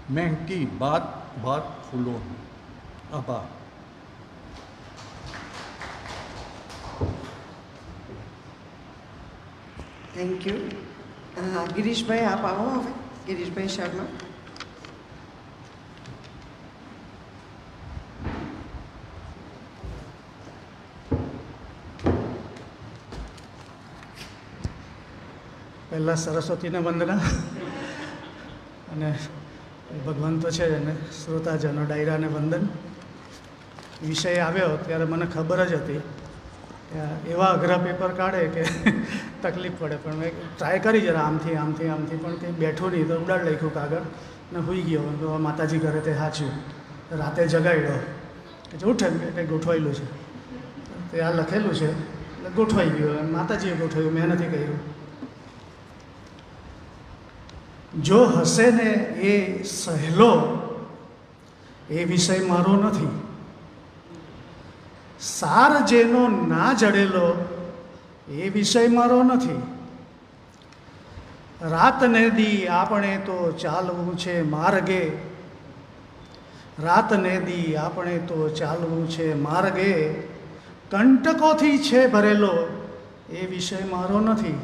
મહેકી બાત બાત ફૂલોની. આભાર. Thank you. ગિરીશભાઈ આપ આવો હવે. ગિરીશભાઈ શર્મા. પહેલાં સરસ્વતીને વંદના અને ભગવાન તો છે અને શ્રોતાજનો ડાયરાને વંદન. વિષય આવ્યો ત્યારે મને ખબર જ હતી કે એવા અઘરા પેપર કાઢે કે તકલીફ પડે, પણ મેં ટ્રાય કરી જરા આમથી આમથી આમથી, પણ કંઈ બેઠું નહીં તો ઉડાડ લખ્યું કાગળ ને સૂઈ ગયો. તો માતાજી ઘરે તે સાચું રાતે જગાડ્યો કે ઉઠે કંઈ ગોઠવાયેલું છે, તે આ લખેલું છે એટલે ગોઠવાઈ ગયું, માતાજીએ ગોઠવ્યું, મેં નથી કહ્યું. જો હશે ને એ સહેલો એ વિષય મારો નથી, સાર જેનો ના જડેલો એ વિષય મારો નથી. રાત ને દી આપણે તો ચાલવું છે માર્ગે, રાત ને દી આપણે તો ચાલવું છે માર્ગે, કંટકોથી છે ભરેલો એ વિષય મારો નથી.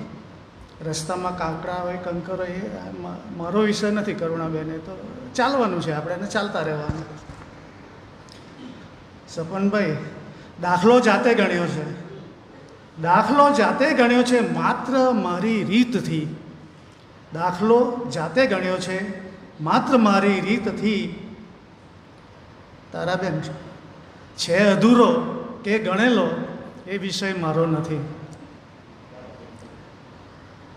રસ્તામાં કાંકરા હોય કંકર હોય એ મારો વિષય નથી. કરુણાબેન એ તો ચાલવાનું છે, આપણે એને ચાલતા રહેવાનું. સપનભાઈ દાખલો જાતે ગણ્યો છે, દાખલો જાતે ગણ્યો છે માત્ર મારી રીતથી, દાખલો જાતે ગણ્યો છે માત્ર મારી રીતથી. તારાબેન છે અધૂરો કે ગણેલો એ વિષય મારો નથી.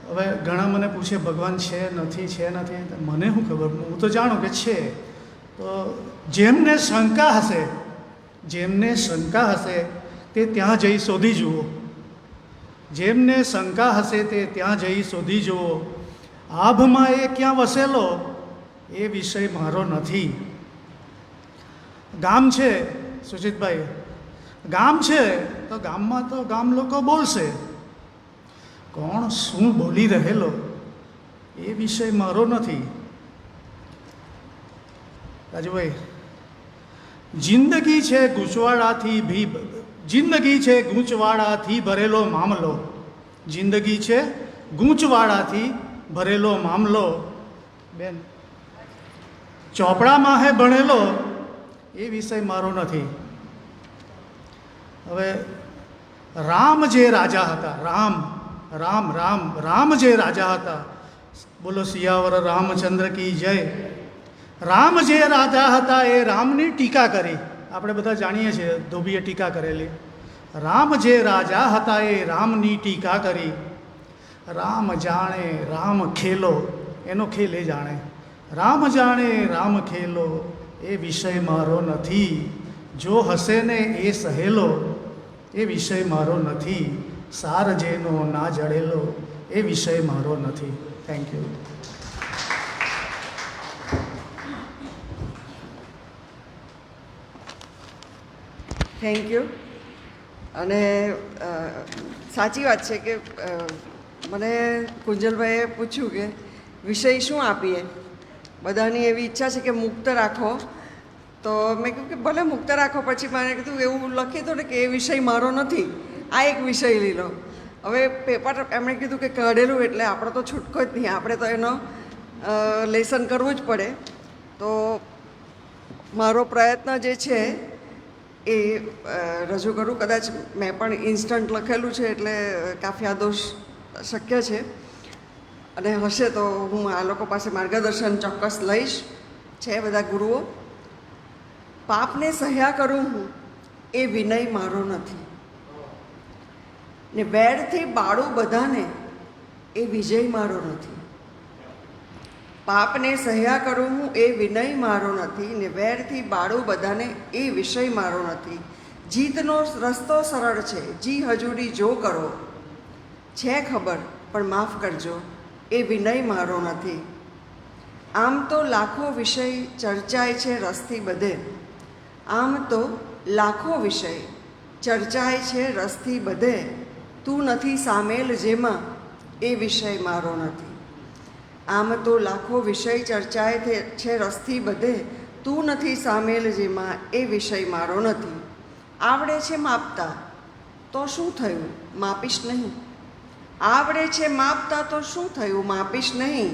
હવે ઘણા મને પૂછે ભગવાન છે નથી, છે નથી, મને શું ખબર, હું તો જાણું કે છે. તો જેમને શંકા હશે, જેમને શંકા હશે તે ત્યાં જઈ શોધી જુઓ, જેમને શંકા હશે તે ત્યાં જઈ શોધી જુઓ. આભમાં એ ક્યાં વસેલો એ વિષય મારો નથી. ગામ છે સુજીતભાઈ, ગામ છે તો ગામમાં તો ગામ લોકો બોલશે, કોણ શું બોલી રહેલો એ વિષય મારો નથી. રાજુભાઈ જિંદગી છે ગૂંચવાડાથી જિંદગી છે ગૂંચવાડાથી ભરેલો મામલો, જિંદગી છે ગૂંચવાડાથી ભરેલો મામલો. બેન ચોપડામાં હે ભણેલો એ વિષય મારો નથી. હવે રામ જે રાજા હતા, રામ રામ રામ રામ જે રાજા હતા, બોલો સિયાવર રામચંદ્ર કી જય. રામ જે રાજા હતા એ રામની ટીકા કરી, આપણે બધા જાણીએ છીએ ધોબીએ ટીકા કરેલી. રામ જે રાજા હતા એ રામની ટીકા કરી. રામ જાણે રામ ખેલો, એનો ખેલ એ જાણે. રામ જાણે રામ ખેલો એ વિષય મારો નથી. જો હશે ને એ સહેલો એ વિષય મારો નથી. સાર જેનો ના જડેલો એ વિષય મારો નથી. Thank you. Thank you. અને સાચી વાત છે કે મને કુંજલભાઈએ પૂછ્યું કે વિષય શું આપીએ, બધાની એવી ઈચ્છા છે કે મુક્ત રાખો, તો મેં કહ્યું કે ભલે મુક્ત રાખો, પછી મને કીધું એવું લખી દો ને કે એ વિષય મારો નથી, આ એક વિષય લઈ લો. હવે પેપર એમણે કીધું કે કાઢેલું એટલે આપણે તો છૂટકો જ નહીં, આપણે તો એનો લેસન કરવું જ પડે. તો મારો પ્રયત્ન જે છે એ રજૂ કરું. કદાચ મેં પણ ઇન્સ્ટન્ટ લખેલું છે એટલે કાફિયા દોષ શક્ય છે, અને હશે તો હું આ લોકો પાસે માર્ગદર્શન ચોક્કસ લઈશ. છે બધા ગુરુઓ. પાપને સહ્યા કરું હું એ વિનય મારો નથી, ને વેરથી બાળું બધાને એ વિજય મારો નથી. પાપને સહ્યા કરું હું એ વિનય મારો નથી, ને વેરથી બાળું બધાને એ વિષય મારો નથી. જીતનો રસ્તો સરળ છે, જી હજુરી જો કરો, છે ખબર પણ માફ કરજો એ વિનય મારો નથી. આમ તો લાખો વિષય ચર્ચાય છે રસથી બધે, આમ તો લાખો વિષય ચર્ચાય છે રસથી બધે, તું નથી સામેલ જેમાં એ વિષય મારો નથી. આમ તો લાખો વિષય ચર્ચાય છે રસથી બધે, તું નથી સામેલ જેમાં એ વિષય મારો નથી. આવડે છે માપતા તો શું થયું માપીશ નહીં, આવડે છે માપતા તો શું થયું માપીશ નહીં.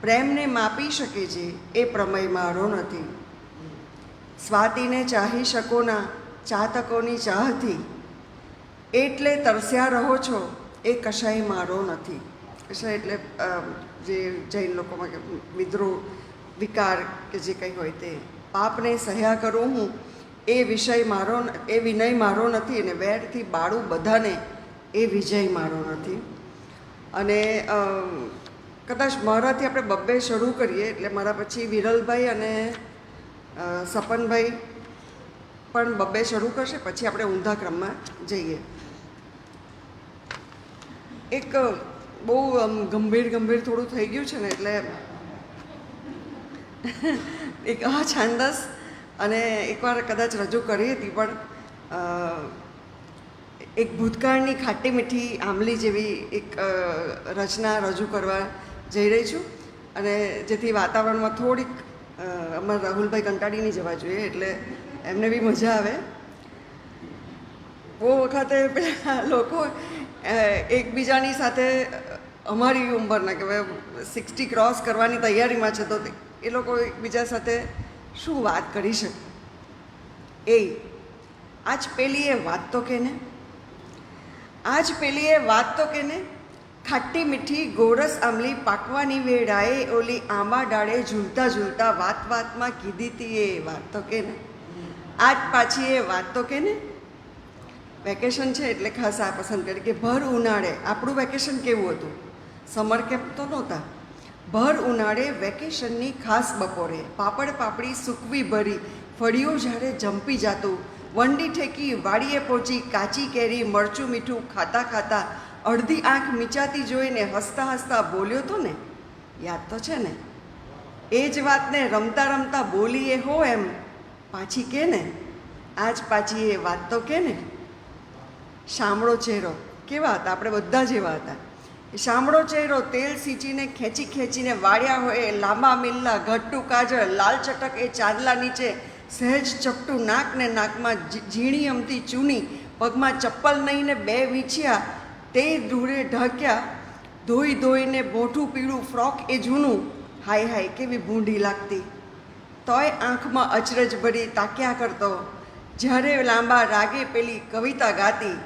પ્રેમને માપી શકે છે એ પ્રમેય મારો નથી. સ્વાતિને ચાહી શકોના ચાતકોની ચાહથી, એટલે તરસ્યા રહો છો એ કશાય મારો નથી. કશાય એટલે જે જૈન લોકોમાં કે વિદ્રોહ વિકાર કે જે કંઈ હોય તે. પાપને સહ્યા કરું હું એ વિષય મારો, એ વિનય મારો નથી, અને વેરથી બાળું બધાને એ વિજય મારો નથી. અને કદાચ મારાથી આપણે બબ્બે શરૂ કરીએ, એટલે મારા પછી વિરલભાઈ અને સપનભાઈ પણ બબ્બે શરૂ કરશે, પછી આપણે ઊંધા ક્રમમાં જઈએ. એક બહુ ગંભીર થોડું થઈ ગયું છે ને, એટલે એક છાંદસ અને એકવાર કદાચ રજૂ કરી હતી, પણ એક ભૂતકાળની ખાટી મીઠી આંબલી જેવી એક રચના રજૂ કરવા જઈ રહી છું, અને જેથી વાતાવરણમાં થોડીક અમારા રાહુલભાઈ કંટાળી નહીં જવા જોઈએ, એટલે એમને બી મજા આવે. બહુ વખતે પેલા લોકો એકબીજાની સાથે અમારી ઉંમરના કે 60 ક્રોસ કરવાની તૈયારીમાં છે, તો એ લોકો એકબીજા સાથે શું વાત કરી શકે. આજ પેલી એ વાત તો કેને, આજ પેલી એ વાત તો કેને, ખાટી મીઠી ગોરસ આંબલી પાકવાની વેળાએ ઓલી આંબા ડાળે ઝૂલતા ઝૂલતા વાત વાતમાં કીધી હતી એ વાત તો કેને, આજ પાછી એ વાત તો કેને. વેકેશન છે એટલે ખાસ આ પસંદ કરી કે ભર ઉનાળે આપણું વેકેશન કેવું હતું, સમર કેમ્પ તો નહોતા. ભર ઉનાળે વેકેશનની ખાસ બપોરે પાપડ પાપડી સૂકવી ભરી ફળિયું જ્યારે જંપી જાતું, વંડી ઠેકી વાડીએ પહોંચી કાચી કેરી મરચું મીઠું ખાતા ખાતા અડધી આંખ મીચાતી જોઈને હસતા હસતા બોલ્યો તો ને, યાદ તો છે ને. એ જ વાતને રમતા રમતા બોલીએ હો એમ પાછી કે ને, આજ પાછી એ વાત તો કે ને. શામળો ચહેરો કેવા હતા, આપણે બધા જેવા હતા. શામળો ચહેરો તેલ સીંચીને ખેંચીને વાળ્યા હોય લાંબા મિલ્લા ઘટ્ટું કાજળ લાલ ચટક એ ચાંદલા નીચે સહેજ ચપટું નાક ને નાકમાં ઝીણી અમતી ચૂની, પગમાં ચપ્પલ નહીં ને 2 વીંછિયા તે ધૂળે ઢાંક્યા, ધોઈને મોઢું પીળું ફ્રોક એ જૂનું, હાય હાય કેવી ભૂંડી લાગતી. તોય આંખમાં અચરજ ભરી તાક્યા કરતો જ્યારે લાંબા રાગે પેલી કવિતા ગાતી,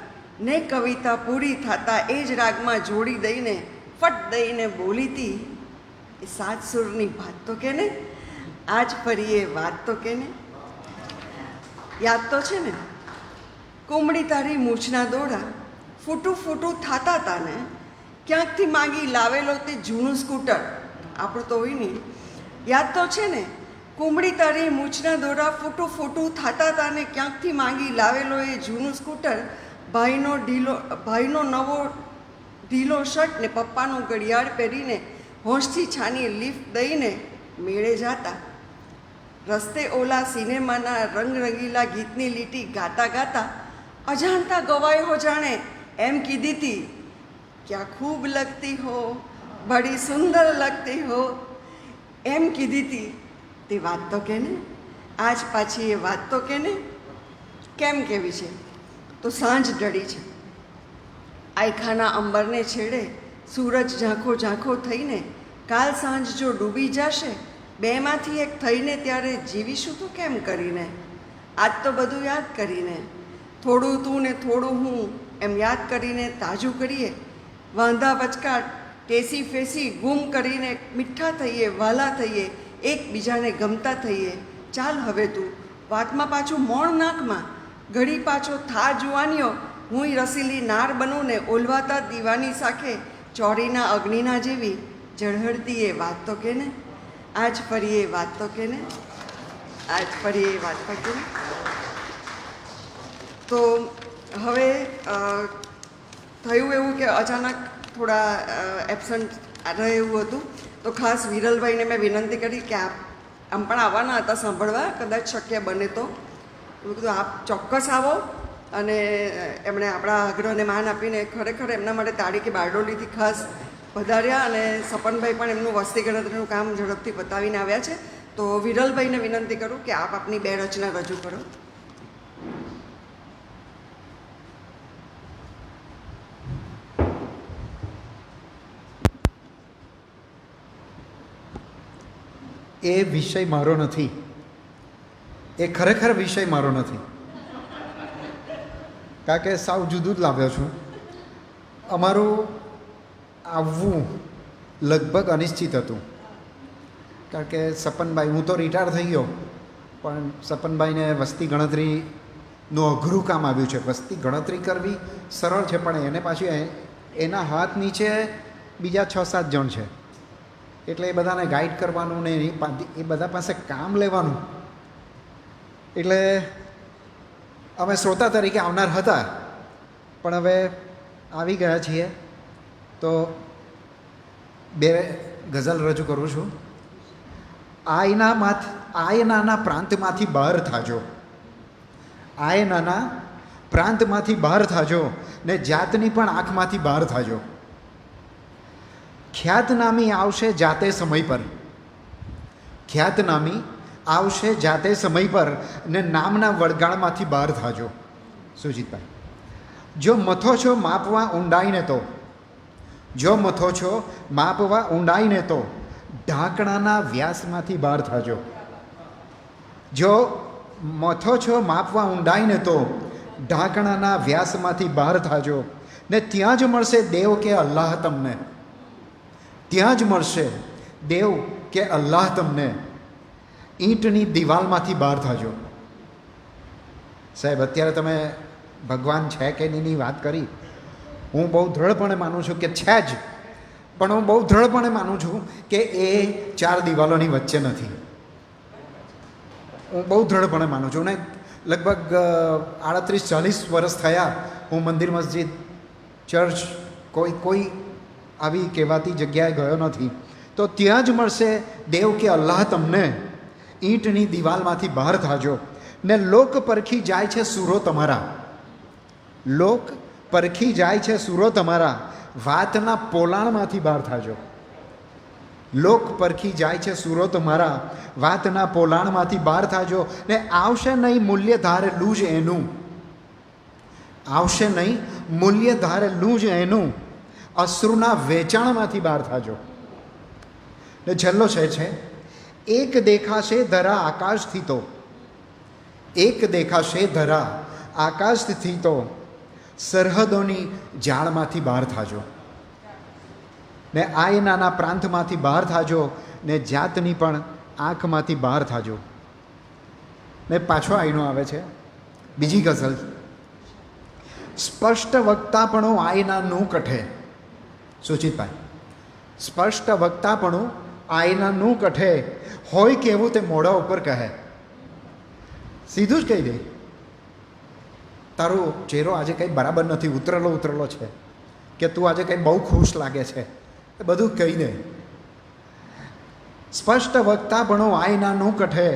ને કવિતા પૂરી થતાં એ જ રાગમાં જોડી દઈને ફટ દઈને બોલીતી એ 7 સૂરની વાત તો કેને, આજ ફરી એ વાત તો કેને. યાદ તો છે ને, કુમળી તારી મૂછના દોરા ફૂટું થાતા હતા ને, ક્યાંકથી માગી લાવેલો તે જૂનું સ્કૂટર આપણું તો હોય નહીં. યાદ તો છે ને, કુમળી તારી મૂછના દોરા ફૂટું થાતા હતા ને, ક્યાંકથી માગી લાવેલો એ જૂનું સ્કૂટર, ભાઈનો નવો ઢીલો શર્ટ ને પપ્પાનું ઘડિયાળ પહેરીને હોંશથી છાની લિફ્ટ દઈને મેળે જાતા. રસ્તે ઓલા સિનેમાના રંગરંગીલા ગીતની લીટી ગાતા ગાતા અજાણતા ગવાય હો જાણે એમ કીધી હતી, ક્યાં ખૂબ લગતી હો, બડી સુંદર લગતી હો, એમ કીધી હતી તે વાત તો કેને. આજ પાછી એ વાત તો કેને. કેમ કેવી છે તો સાંજ ઢળી છે, આયખાના અંબરને છેડે સૂરજ ઝાંખો થઈને, કાલ સાંજ જો ડૂબી જશે 2માંથી એક થઈને, ત્યારે જીવીશું તો કેમ કરીને. આજ તો બધું યાદ કરીને, થોડું તું ને થોડું હું એમ યાદ કરીને તાજું કરીએ, વાંધા વચકાટ ટેસી ફેસી ગુમ કરીને મીઠા થઈએ વાલા થઈએ, એકબીજાને ગમતા થઈએ. ચાલ હવે તું વાતમાં પાછું મોણ નાકમાં, ઘડી પાછો થા જુવાનીઓ, હુંય રસીલી નાર બનું ને ઓલવાતા દીવાની સાખે, ચોરીના અગ્નિના જેવી ઝળહળતી એ વાત તો કે ને, આજ ફરી એ વાત તો કે ને, આજ ફરી એ વાત તો કે ને. તો હવે થયું એવું કે અચાનક થોડા એબસન્ટ રહે એવું હતું, તો ખાસ વિરલભાઈને મેં વિનંતી કરી કે આમ પણ આવવાના હતા સાંભળવા, કદાચ શક્ય બને તો. મેં કીધું આપ ચોક્કસ આવો. અને એમણે આપણા આગ્રહને માન આપીને ખરેખર એમના માટે તાળી કે બારડોલીથી ખાસ પધાર્યા, અને સપનભાઈ પણ એમનું વસ્તી ગણતરીનું કામ ઝડપથી પતાવીને આવ્યા છે. તો વિરલભાઈને વિનંતી કરું કે આપ આપની 2 રચના રજૂ કરો. એ વિષય મારો નથી, એ ખરેખર વિષય મારો નથી, કારણ કે સાવ જુદું જ લાવ્યો છું. અમારું આવવું લગભગ અનિશ્ચિત હતું, કારણ કે સપનભાઈ, હું તો રિટાયર થઈ ગયો, પણ સપનભાઈને વસ્તી ગણતરીનું અઘરું કામ આવ્યું છે. વસ્તી ગણતરી કરવી સરળ છે, પણ એને પાછી એના હાથ નીચે બીજા 6-7 જણ છે, એટલે એ બધાને ગાઈડ કરવાનું ને એ બધા પાસે કામ લેવાનું. એટલે અમે શ્રોતા તરીકે આવનાર હતા, પણ હવે આવી ગયા છીએ. તો 2 ગઝલ રજૂ કરું છું. આયનાના પ્રાંતમાંથી બહાર થાજો, આયનાના પ્રાંતમાંથી બહાર થાજો, ને જાતની પણ આંખમાંથી બહાર થાજો. ખ્યાતનામી આવશે જાતે સમય પર, ખ્યાતનામી આવશે જાતે સમય પર, ને નામના વળગાળમાંથી બહાર થાજો. સુજીતભાઈ, જો મથો છો માપવા ઊંડાઈને તો, જો મથો છો માપવા ઊંડાઈને તો, ઢાંકણાના વ્યાસમાંથી બહાર થાજો. જો મથો છો માપવા ઊંડાઈને તો, ઢાંકણાના વ્યાસમાંથી બહાર થાજો, ને ત્યાં જ મળશે દેવ કે અલ્લાહ તમને, ત્યાં જ મળશે દેવ કે અલ્લાહ તમને. ઈંટની દિવાલમાંથી બહાર થાજો. સાહેબ, અત્યારે તમે ભગવાન છે કે નહીં વાત કરી. હું બહુ દ્રઢપણે માનું છું કે છે જ, પણ હું બહુ દ્રઢપણે માનું છું કે એ 4 દિવાલોની વચ્ચે નથી. હું બહુ દ્રઢપણે માનું છું. ને લગભગ 38-40 વર્ષ થયા હું મંદિર, મસ્જિદ, ચર્ચ, કોઈ આવી કહેવાતી જગ્યાએ ગયો નથી. તો ત્યાં જ મળશે દેવ કે અલ્લાહ તમને. ઈંટની દિવાલમાંથી બહાર થાજો, ને લોક પરખી જાય છે સૂરો તમારા, લોક પરખી જાય છે સૂરો તમારા, વાતના પોલાણમાંથી બહાર થાજો. લોક પરખી જાય છે સૂરો તમારા, વાતના પોલાણમાંથી બહાર થાજો, ને આવશે નહીં મૂલ્ય ધારેલું જ એનું, આવશે નહીં મૂલ્ય ધારેલું જ એનું, અશ્રુના વેચાણમાંથી બહાર થાજો. ને છેલ્લો છે એક દેખાશે ધરા આકાશથી તો, એક દેખાશે ધરા આકાશથી તો, સરહદોની જાળમાંથી બહાર થાજો, ને આયનાના પ્રાંતમાંથી બહાર થાજો, ને જાતની પણ આંખમાંથી બહાર થાજો. ને પાછો આઈનો આવે છે બીજી ગઝલ. સ્પષ્ટ વક્તાપણું આયનાનું કઠે. સુચિતભાઈ, સ્પષ્ટ વક્તાપણું આયનાનું કઠે, હોય કેવું તે મોઢા ઉપર કહે. સીધું જ કહી દે, તારો ચહેરો આજે કંઈ બરાબર નથી, ઉતરેલો છે, કે તું આજે કંઈ બહુ ખુશ લાગે છે, એ બધું કહી દે. સ્પષ્ટ વક્તાપણું આયનાનું કઠે,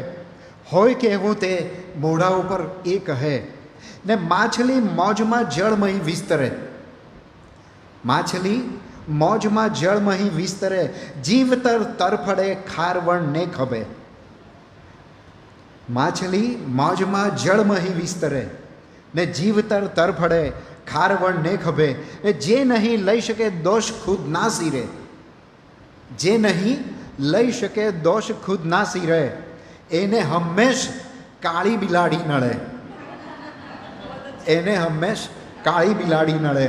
હોય કેવું તે મોઢા ઉપર એ કહે. ને માછલી મોજમાં જળમહી વિસ્તરે, માછલી મોજમાં જળમહી વિસ્તરે, જીવતર તરફડે ખારવણ ને ખભે. માછલી મોજમાં જળમહી વિસ્તરે, ને જીવતર તરફડે ખારવણ ને ખભે. જે નહીં લઈ શકે દોષ ખુદ ના સિરે, જે નહીં લઈ શકે દોષ ખુદ ના સિરે, એને હંમેશ કાળી બિલાડી નડે, એને હંમેશ કાળી બિલાડી નડે.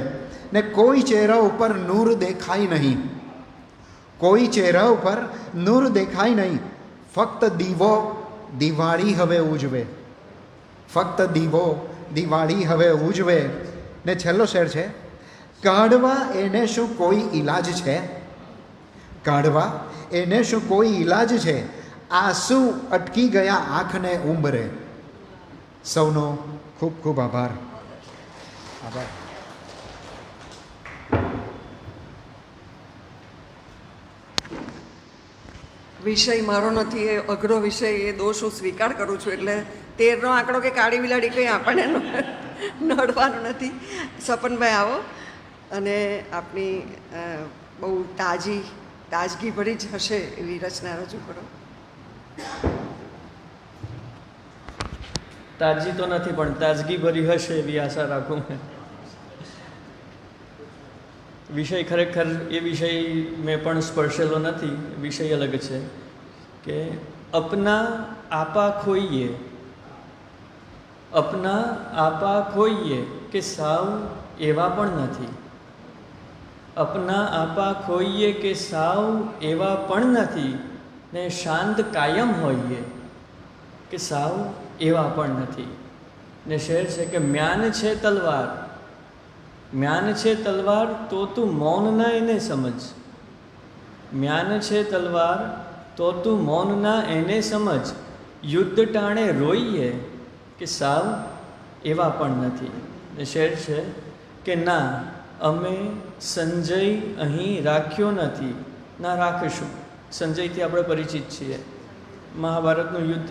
ને કોઈ ચહેરા ઉપર નૂર દેખાય નહીં, કોઈ ચહેરા ઉપર નૂર દેખાય નહીં, ફક્ત દીવો દિવાળી હવે ઉજવે, ફક્ત દીવો દિવાળી હવે ઉજવે. ને છેલ્લો શેર છે, કાઢવા એને શું કોઈ ઈલાજ છે, કાઢવા એને શું કોઈ ઈલાજ છે, આંસુ અટકી ગયા આંખને ઉંબરે. સૌનો ખૂબ ખૂબ આભાર. આભાર. વિષય મારો નથી, એ અઘરો વિષય, એ દોષ હું સ્વીકાર કરું છું. એટલે 13નો આંકડો કે કાળી બિલાડી કંઈ આપણને નડવાનું નથી. સપનભાઈ આવો અને આપની બહુ તાજગીભરી જ હશે એવી રચના રજૂ કરો. તાજી તો નથી પણ તાજગી ભરી હશે એવી આશા રાખું. વિષય ખરેખર એ વિષય મેં પણ સ્પર્શેલો નથી. વિષય અલગ છે કે અપના આપા ખોઈએ, અપના આપા ખોઈએ કે સાવ એવા પણ નથી, અપના આપા ખોઈએ કે સાવ એવા પણ નથી, ને શાંત કાયમ હોઈએ કે સાવ એવા પણ નથી. ને શેર છે કે મ્યાન છે તલવાર, મ્યાન છે તલવાર તો તું મૌન ના એને સમજ, મ્યાન છે તલવાર તો તું મૌન ના એને સમજ, યુદ્ધ ટાણે રોઈએ કે સાવ એવા પણ નથી. ને શેર છે કે ના અમે સંજય અહીં રાખ્યો નથી, ના રાખીશું. સંજયથી આપણે પરિચિત છીએ, મહાભારતનું યુદ્ધ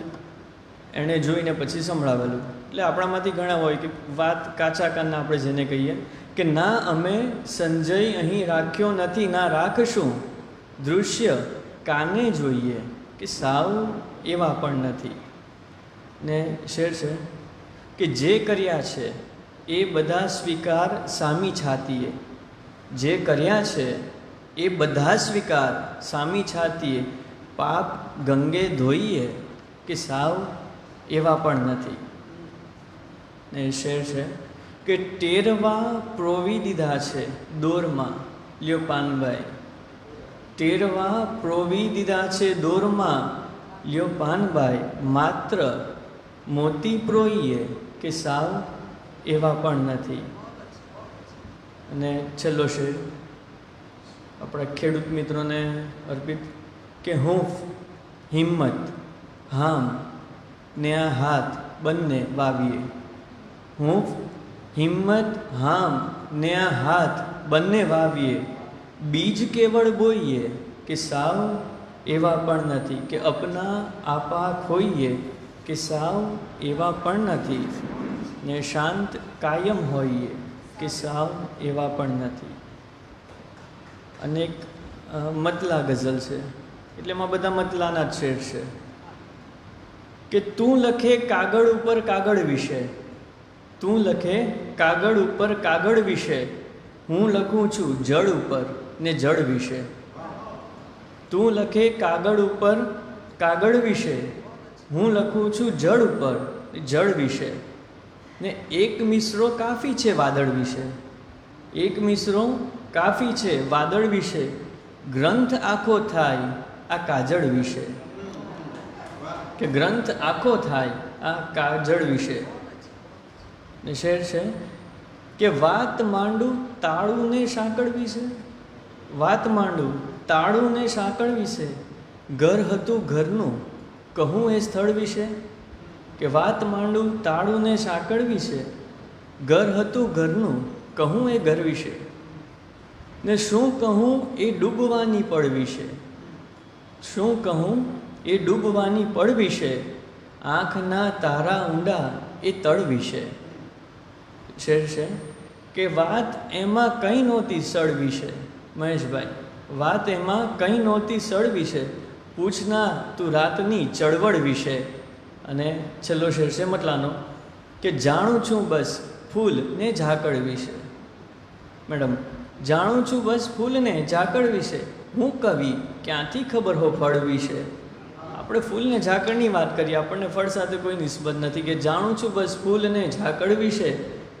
એણે જોઈને પછી સંભળાવેલું. એટલે આપણામાંથી ઘણા હોય કે વાત કાચા કાનના આપણે જેને કહીએ કે ના અમે સંજય અહીં રાખ્યો નથી, ના રાખશું. દૃશ્ય કાને જોઈએ કે સાવ એવા પણ નથી. ને શેર છે કે જે કર્યા છે એ બધા સ્વીકાર સામી છાતીએ, જે કર્યા છે એ બધા સ્વીકાર સામી છાતીએ, પાપ ગંગે ધોઈએ કે સાવ એવા પણ નથી. ને શેર છે કે ટેરવા પ્રોવી દીધા છે દોરમાં, લ્યો પાનભાઈ, ટેરવા પ્રોવી દીધા છે દોરમાં, લ્યો પાનભાઈ, માત્ર મોતી પ્રોઈએ કે સાવ એવા પણ નથી. અને છેલ્લો શેર આપણા ખેડૂત મિત્રોને અર્પિત કે હૂંફ હિંમત હામ ને આ હાથ બંને વાવીએ, હૂંફ હિંમત હામ ને આ હાથ બંને વાવીએ, બીજ કેવળ બોઈએ કે સાવ એવા પણ નથી, કે અપના આપા ખોઈએ કે સાવ એવા પણ નથી, ને શાંત કાયમ હોઈએ કે સાવ એવા પણ નથી. અનેક મતલા ગઝલ છે, એટલે એમાં બધા મતલાના જ શેર છે કે તું લખે કાગળ ઉપર કાગળ વિશે, તું લખે કાગળ ઉપર કાગળ વિશે, હું લખું છું જળ ઉપર ને જળ વિશે. તું લખે કાગળ ઉપર કાગળ વિશે, હું લખું છું જળ ઉપર જળ વિશે. ને એક મિસરો કાફી છે વાદળ વિશે, એક મિસરો કાફી છે વાદળ વિશે, ગ્રંથ આખો થાય આ કાજળ વિશે, કે ગ્રંથ આખો થાય આ કાજળ વિશે. ને શેર છે કે વાત માંડું તાળું ને સાંકળ વિશે, વાત માંડું તાળું ને સાંકળ વિશે, ઘર હતું ઘરનું કહું એ સ્થળ વિશે, કે વાત માંડું તાળું ને સાંકળ વિશે, ઘર હતું ઘરનું કહું એ ઘર વિશે, ને શું કહું એ ડૂબવાની પડ વિશે, શું કહું એ ડૂબવાની પડ વિશે, આંખના તારા ઊંડા એ તળ વિશે. શેર છે કે વાત એમાં કંઈ નહોતી સળ વિશે, મહેશભાઈ વાત એમાં કંઈ નહોતી સળ વિશે, પૂછના તું રાતની ચળવળ વિશે. અને છેલ્લો શેર છે મતલાનો કે જાણું છું બસ ફૂલ ને ઝાકળ વિશે. મેડમ જાણું છું બસ ફૂલ ને ઝાકળ વિશે, હું કવિ ક્યાંથી ખબર હો ફળ વિશે. આપણે ફૂલ ને ઝાકળની વાત કરીએ, આપણને ફળ સાથે કોઈ નિસ્બત નથી. કે જાણું છું બસ ફૂલ ને ઝાકળ વિશે,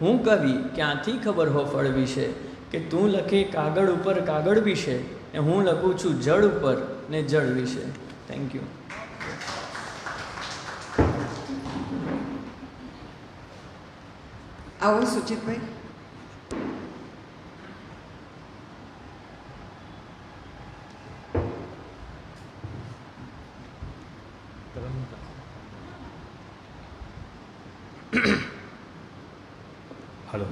હું કવિ ક્યાંથી ખબર હો ફળ વિશે. કે તું લખે કાગળ ઉપર કાગળ વિશે, ને હું લખું છું જળ ઉપર ને જળ વિશે. Thank you. આવો સુચિતભાઈ. હલો.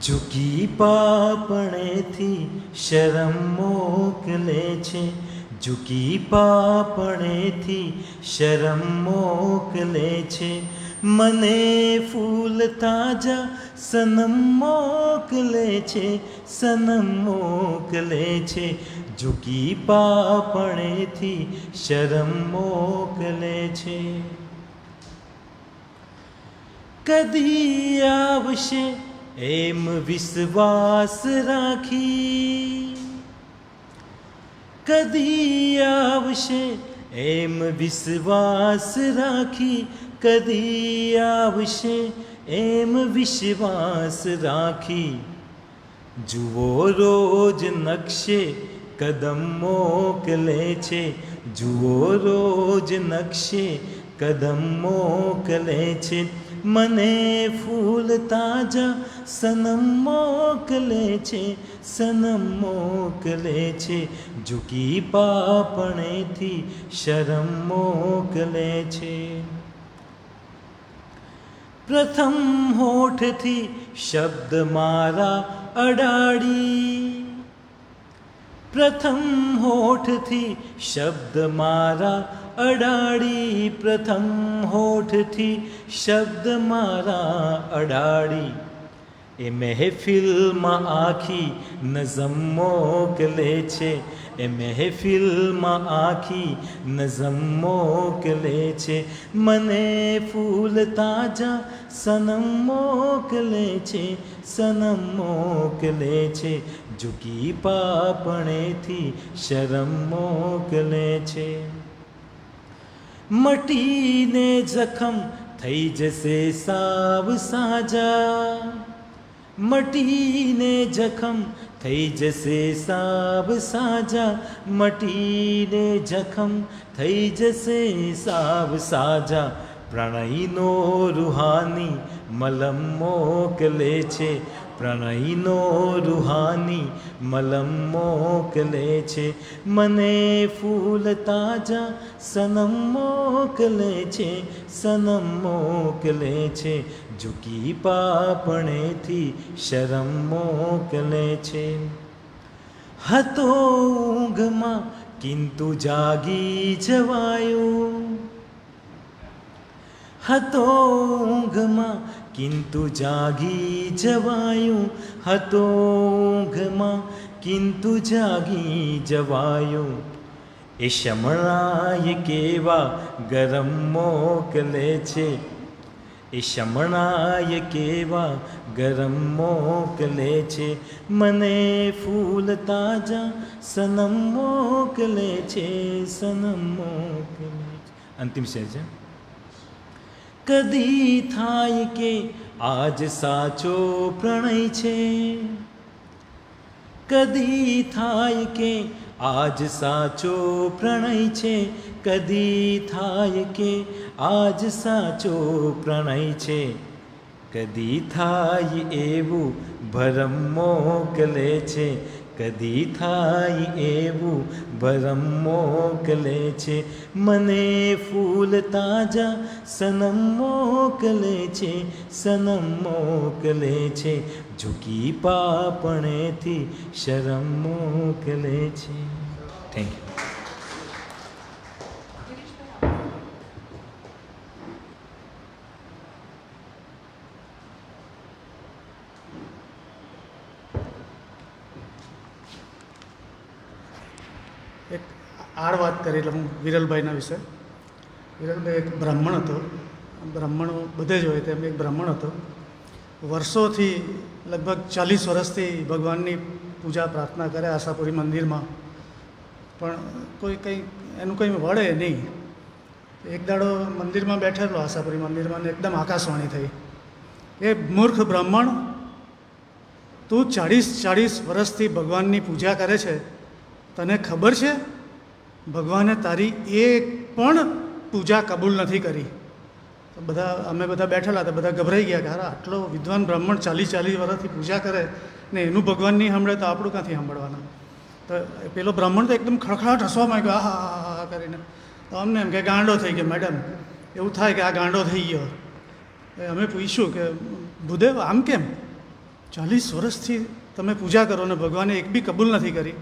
ઝૂકી પાપણેથી શરમ મોકલે છે, ઝૂકી પાપણેથી શરમ મોકલે છે, મને ફૂલ તાજા સનમ મોકલે છે, સનમ મોકલે છે, ઝૂકી પાપણેથી શરમ મોકલે છે. કદી આવશે એમ વિશ્વાસ રાખી, કદી આવશે એમ વિશ્વાસ રાખી, કદી આવશે એમ વિશ્વાસ રાખી, જુઓ રોજ નકશે કદમ મોકલે છે, જુઓ રોજ નકશે કદમ મોકલે છે, મને ફૂલ તાજા સનમ મોકલે છે, સનમ મોકલે છે, ઝૂકી પાપણેથી શરમ મોકલે છે. પ્રથમ હોઠથી શબ્દ મારા અડાડી, પ્રથમ હોઠથી શબ્દ મારા અડાડી, પ્રથમ હોઠથી શબ્દ મારા અડાડી, એ મહેફિલમાં આખી નઝમ મોકલે છે, એ મહેફિલમાં આખી નઝમ મોકલે છે, મને ફૂલ તાજા સનમ મોકલે છે, સનમ મોકલે છે, ઝૂકી પાપણેથી શરમ મોકલે છે. મટીને જખમ થઈ જશે સાવ સાજા, મટીને જખમ થઈ જશે સાવ સાજા, મટીને જખમ થઈ જશે સાવ સાજા, પ્રણયનો રૂહાની મલમ મોકલે છે, પ્રણયનો રૂહાની મલમ મોકલે છે, મને ફૂલ તાજા સનમ મોકલે છે, સનમ મોકલે છે, ઝૂકી પાપણેથી શરમ મોકલે છે. હતો ઊંઘમાં કિંતુ જાગી જવાયું, હતો ઊંઘમાં કિંતુ જાગી જવાયું, હતો ઊંઘમાં કિંતુ જાગી જવાયું, એ શમણાએ કેવા ગરમ મોકલે છે, એ શમણાએ કેવા ગરમ મોકલે છે, મને ફૂલ તાજા સનમ મોકલે છે, સનમ મોકલે છે. અંતિમ શેર છે. કદી થાય કે આજ સાચો પ્રણય છે, કદી થાય કે આજ સાચો પ્રણય છે, કદી થાય કે આજ સાચો પ્રણય છે, કદી થાય એવું ભરમ મોકલે છે, કદી થાય એવું ભરમ મોકલે છે, મને ફૂલ તાજા સનમ મોકલે છે, સનમ મોકલે છે, ઝૂકી પાપણેથી શરમ મોકલે છે. Thank you. એક આડ વાત કરી એટલે હું વિરલભાઈના વિશે. વિરલભાઈ એક બ્રાહ્મણ હતો, બ્રાહ્મણો બધે જ હોય તેમ એક બ્રાહ્મણ હતો. વર્ષોથી લગભગ 40 વર્ષથી ભગવાનની પૂજા પ્રાર્થના કરે આશાપુરી મંદિરમાં, પણ કોઈ કંઈ એનું કંઈ વળે નહીં. એક દાડો મંદિરમાં બેઠેલો આશાપુરી મંદિરમાં, ને એકદમ આકાશવાણી થઈ, એ મૂર્ખ બ્રાહ્મણ, તું 40 વર્ષથી ભગવાનની પૂજા કરે છે, તને ખબર છે ભગવાને તારી એક પણ પૂજા કબૂલ નથી કરી. તો અમે બધા બેઠેલા હતા, બધા ગભરાઈ ગયા કે હારા આટલો વિદ્વાન બ્રાહ્મણ 40 વર્ષથી પૂજા કરે ને એનું ભગવાન નહીં સાંભળે તો આપણું ક્યાંથી સાંભળવાના. તો પેલો બ્રાહ્મણ તો એકદમ ખડખડાટ હસવા માંગ્યો હા કરીને. તો અમને એમ કે ગાંડો થઈ ગયો. મેડમ એવું થાય કે આ ગાંડો થઈ ગયો. અમે પૂછ્યું કે ભૂદેવ આમ કેમ, 40 વર્ષથી તમે પૂજા કરો ને ભગવાને એક બી કબૂલ નથી કરી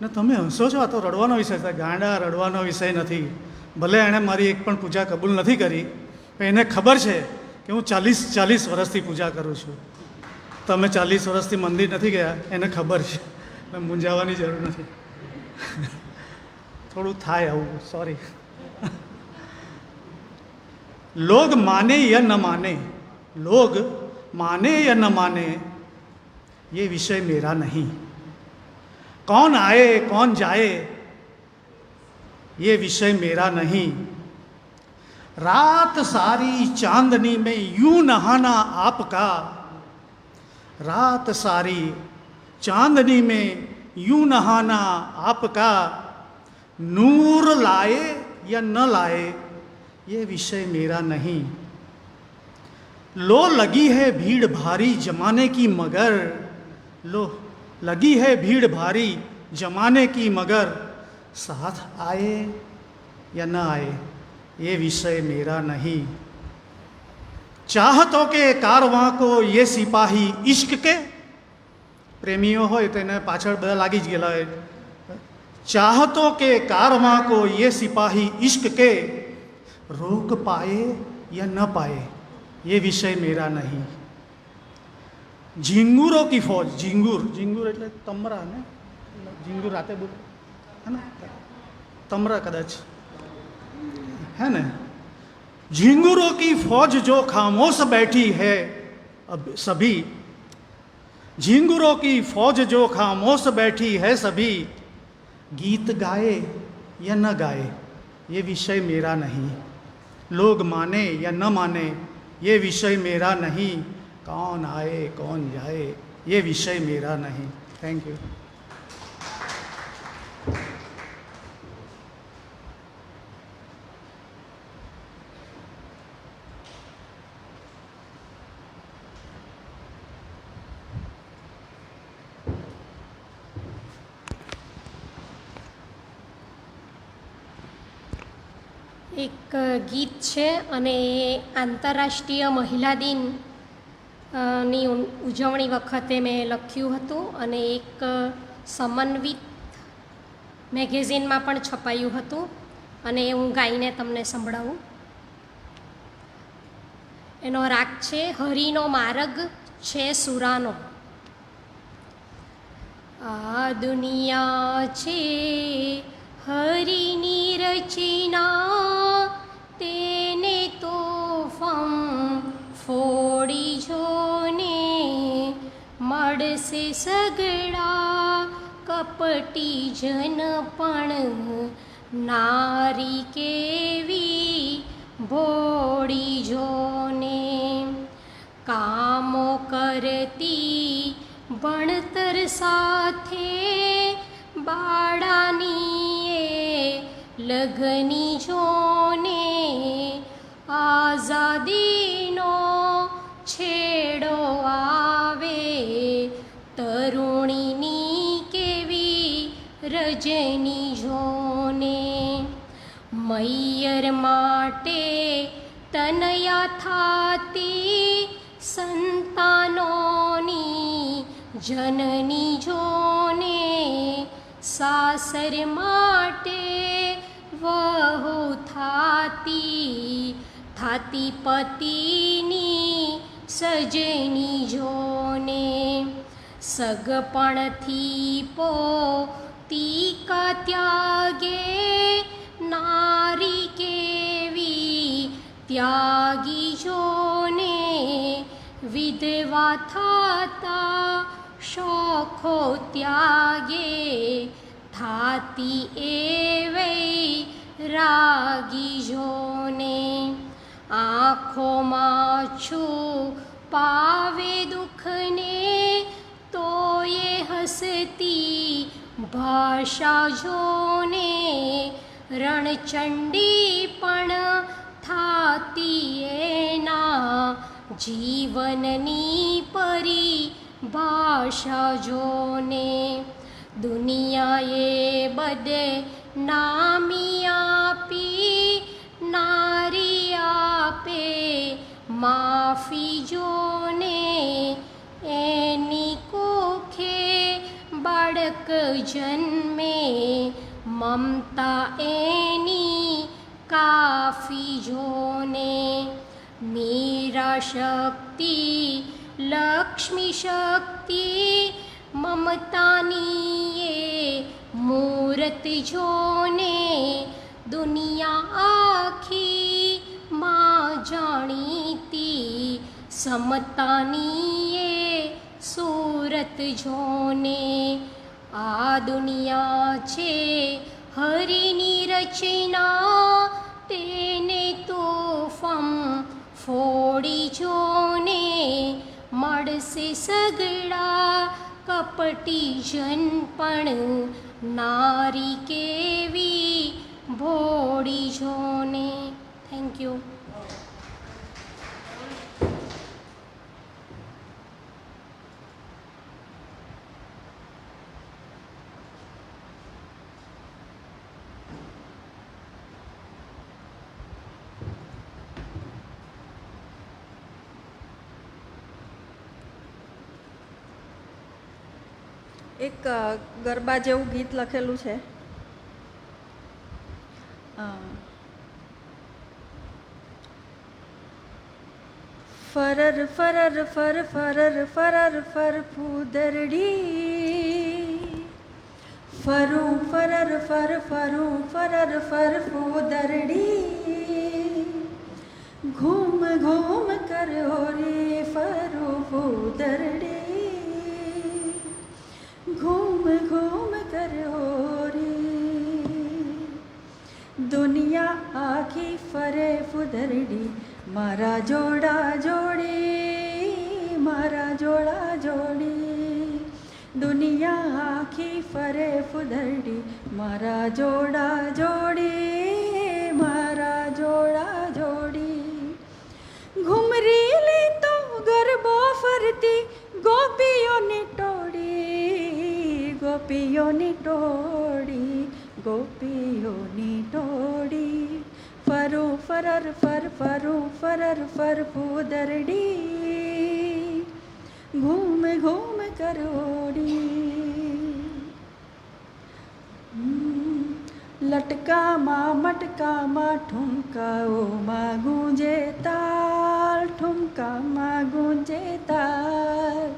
ને તમે હસો છો? આ તો રડવાનો વિષય છે. ગાંડા, રડવાનો વિષય નથી. ભલે એણે મારી એક પણ પૂજા કબૂલ નથી કરી, પણ એને ખબર છે કે હું 40 વર્ષથી પૂજા કરું છું. તમે 40 વર્ષથી મંદિર નથી ગયા એને ખબર છે. મૂંઝાવાની જરૂર નથી. થોડું થાય આવું, સોરી. लोग माने या न माने, लोग माने या न माने, ये विषय मेरा नहीं. कौन आए कौन जाए, ये विषय मेरा नहीं. रात सारी चांदनी में यूं नहाना आपका, रात सारी चांदनी में यूं नहाना आपका, नूर लाए या न लाए, ये विषय मेरा नहीं. लो लगी है भीड़ भारी जमाने की मगर, लो लगी है भीड़ भारी जमाने की मगर, साथ आए या न आए, ये विषय मेरा नहीं. चाहतों के कारवां को ये सिपाही इश्क के, प्रेमियों હોય તો એને પાછળ બધા લાગી જ ગયેલા હોય. चाहतों के कारवां को ये सिपाही इश्क के, रोक पाए या न पाए, ये विषय मेरा नहीं. झिंगुरों की फौज, झिंगुर એટલે તમરા ને, झिंगुर રાતે બોલે है ना, तमरा कदाच है ना. झिंगुरों की फौज जो खामोश बैठी है अब सभी, झिंगुरों की फौज जो खामोश बैठी है सभी, गीत गाए या न गाए, ये विषय मेरा नहीं. लोग माने या न माने, ये विषय मेरा नहीं. कौन आए कौन जाए, ये विषय मेरा नहीं. Thank you. એક ગીત છે અને એ આંતરરાષ્ટ્રીય મહિલા દિન ની ઉજવણી વખતે મેં લખ્યું હતું અને એક સમન્વિત મેગેઝિનમાં પણ છપાયું હતું અને હું ગાઈને તમને સંભળાવું. એનો રાગ છે હરિનો માર્ગ છે સુરાનો. આ દુનિયા છે હરિની રચના, તેને તોફાન ફોડી જોને, મળશે સગડા કપટી જન પણ, નારી કેવી ભોળી જોને. કામો કરતી ભણતર સાથે, બાળાની લગની જોને, આઝાદીનો છેડો આવે, તરુણીની કેવી રજની જોને. મૈયર માટે તનયા થાતી, સંતાનોની જનની જોને, સાસર માટે વહુ થાતી, થાતી પતિની સજની જોને. સગપણથી પોતિકા ત્યાગે, નારી કેવી ત્યાગી જોને. વિધવા થાતા શોખો ત્યાગે, થાતી એવે રાગી જોને. આંખોમાં છુપાવે દુઃખને, તોય હસતી ભાષા જોને. રણચંડી પણ થાતી એના જીવનની પરિભાષા જોને. દુનિયાએ બધે નામી આપી, નારી આપે માફી જોને. એની કુખે બાળક જન્મે, મમતા એની કાફી જોને. મીરા શક્તિ, લક્ષ્મી શક્તિ, મમતાની એ મૂર્ત જોને. દુનિયા આખી માં જાણીતી, સમતાની એ સુરત જોને. આ દુનિયા છે હરિની રચના, તેને તોફમ ફોડી જોને. મળશે સગડા કપટી જન, પણ નારી કેવી ભોળી જોને. Thank you. એક ગરબા જેવું ગીત લખેલું છે. ફરર ફરર ફર ફરર ફરર ફર ફૂદરડી, ફરું ફરર ફર ફરું ફરર ફર ફૂદરડી. ઘૂમ ઘૂમ કર્યો રે ફરું ફૂદરડી, ઘૂમ ઘૂમ કર્યો રે. દુનિયા આખી ફરે ફૂદરડી, મારા જોડા જોડી, મારા જોડા જોડી. દુનિયા આખી ફરે ફૂદરડી, મારા જોડા જોડી, મારા જોડા જોડી. ઘુમરી લે તો ગરબો ફરતી ગોપીઓની ટોળી, ગોપીઓની ટોળી, ગોપીઓની ટોળી. ફરું ફરર ફર ફરું ફરર ફર ફૂદરડી, ઘૂમ ઘૂમ કરોડી. લટકામાં મટકામાં ઠુમકાઓમાં ગુંજે તાલ, ઠુમકામાં ગુંજે તાલ.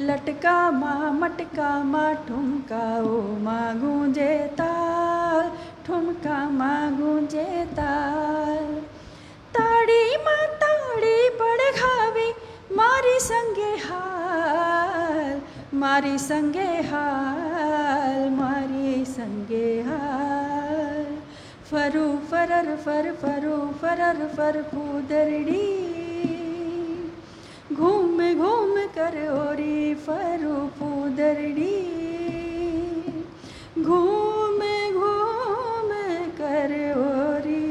લટકામાં મટકામાં ઠુમકાઓમાં ગુંજે તાલ, ઠુમકામાં ગુંજે તાલ. તાળીમાં તાળી પડઘાવી મારી સંગે હાલ, મારી સંગે હાલ, મારી સંગે હાલ. ફરું ફરર ફર ફરું ફરર ફર ફૂદરડી, ઘૂમ ઘૂમ કર્યો રે ફરું ફૂદરડી, ઘૂમ ઘૂમ કર્યો રે.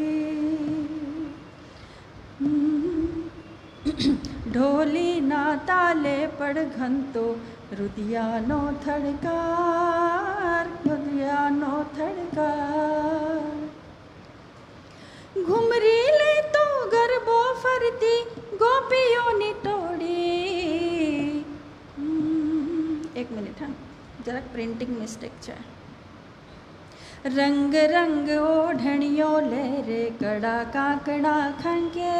ઢોલીના તાલે પડઘંતો રુદિયાનો થડકાર, રુદિયાનો થડકાર. ઘુમરી લે તો ગરબો ફરતી ગોપીઓની ટોળી. એક મિનિટ હા, જરાક પ્રિન્ટિંગ મિસ્ટેક છે. રંગ રંગ ઓઢણીઓ લે રે કડા કાકડા ખનકે,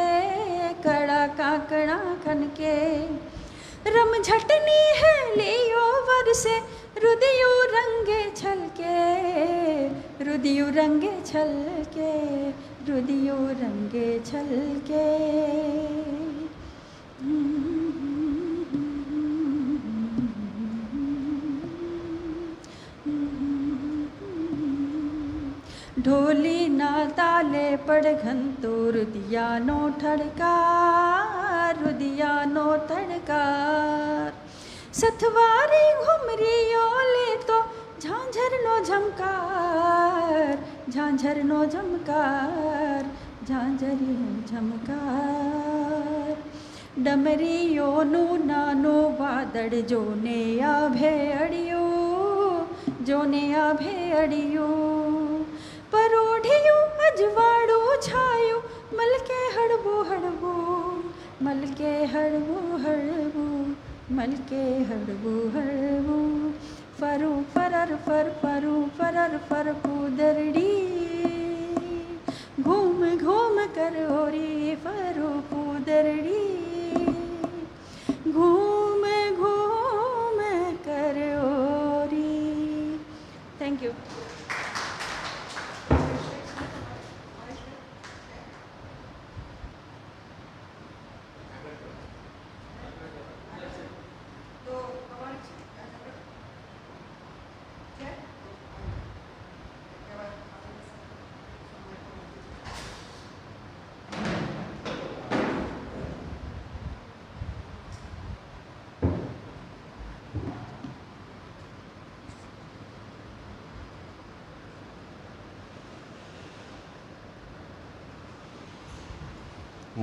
કડા કાકડા ખનકે. રમઝટની હેલીઓ વરસે રુદિયું રંગે છલકે, રુદિયું રંગે છલકે, રુદિયું રંગે છલકે. ઢોલીના તાલે પડઘંતો રુદિયાનો ઠડકાર, રુદિયાનો થડકાર. સથવારી ઘુમરીઓ લે તો ઝાંઝરનો ઝમકાર, ઝાંઝરનો ઝમકાર, ઝાંઝરનો ઝમકાર. ડમરીઓનું નાનું વાદળ જોને આભે અડિયું, જોને આભે અડિયું. પરોઢિયું અજવાળું છાયું, મલકે હળવું હળવું, મલકે હળવું હળવું, મલકે હળવું હળવું. ફરું ફરર ફર ફરું ફરર ફર કૂદરડી, ઘૂમ ઘૂમ કરો રે ફરું કૂદરડી, ઘૂમ ઘૂમ કરો રે. Thank you.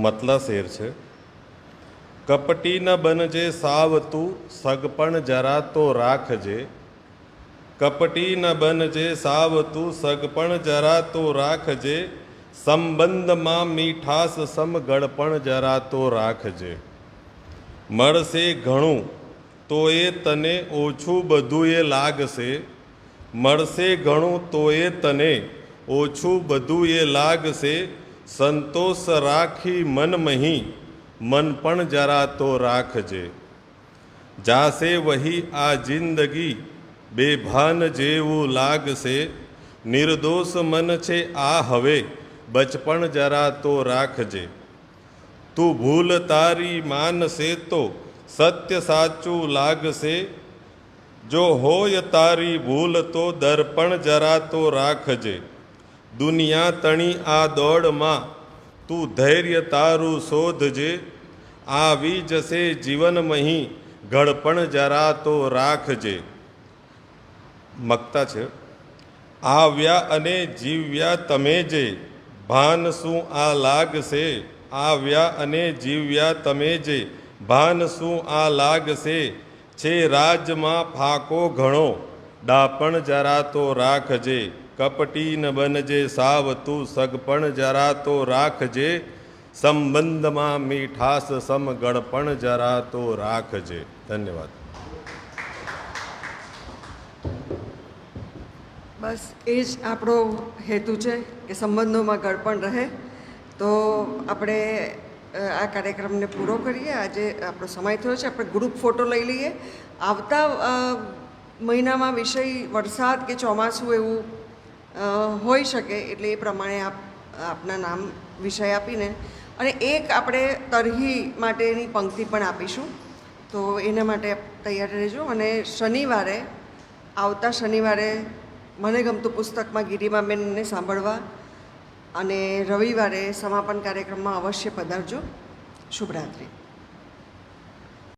मतला शेर છે. કપટી ન બનજે સાવ તું સગપણ જરા તો રાખજે. કપટી ન બનજે સાવ તું સગપણ જરા તો રાખજે. સંબંધમાં મીઠાશ સમ ગળપણ જરા તો રાખજે. મળશે ઘણું તો એ તને ઓછું બધું એ લાગશે. મળશે ઘણું તો એ તને ઓછું બધું એ લાગશે. સંતોષ રાખી મન મહી મન પણ જરા તો રાખજે. જાશે વહી આ જિંદગી બેભાન જેવું લાગશે. નિર્દોષ મન છે આ હવે બચપણ જરા તો રાખજે. તું ભૂલ તારી માનશે તો સત્ય સાચું લાગશે. જો હોય તારી ભૂલ તો દર્પણ જરા તો રાખજે. દુનિયા તણી આ દોડમાં તું ધૈર્ય તારું શોધજે. આવી જશે જીવનમહી ઘડપણ જરા તો રાખજે. મકતા છે. આવ્યા અને જીવ્યા તમે જે ભાન શું આ લાગશે. આવ્યા અને જીવ્યા તમે જે ભાન શું આ લાગશે. છે રાજમાં ફાકો ઘણો ડાપણ જરા તો રાખજે. કપટી ન બનજે સાવ તું સગપણ જરા તો રાખજે. સંબંધમાં મીઠાશ સમ ગળપણ જરા તો રાખજે. ધન્યવાદ. બસ એ જ આપણો હેતુ છે કે સંબંધોમાં ગળપણ રહે. તો આપણે આ કાર્યક્રમને પૂરો કરીએ. આજે આપણો સમય થયો છે. આપણે ગ્રુપ ફોટો લઈ લઈએ. આવતા મહિનામાં વિષય વરસાદ કે ચોમાસું એવું હોઈ શકે, એટલે એ પ્રમાણે આપના નામ વિષય આપીને અને એક આપણે તરહી માટેની પંક્તિ પણ આપીશું. તો એના માટે તૈયાર રહેજો. અને શનિવારે, આવતા શનિવારે મને ગમતું પુસ્તકમાં ગિરિમાબેનને સાંભળવા અને રવિવારે સમાપન કાર્યક્રમમાં અવશ્ય પધારજો. શુભરાત્રિ.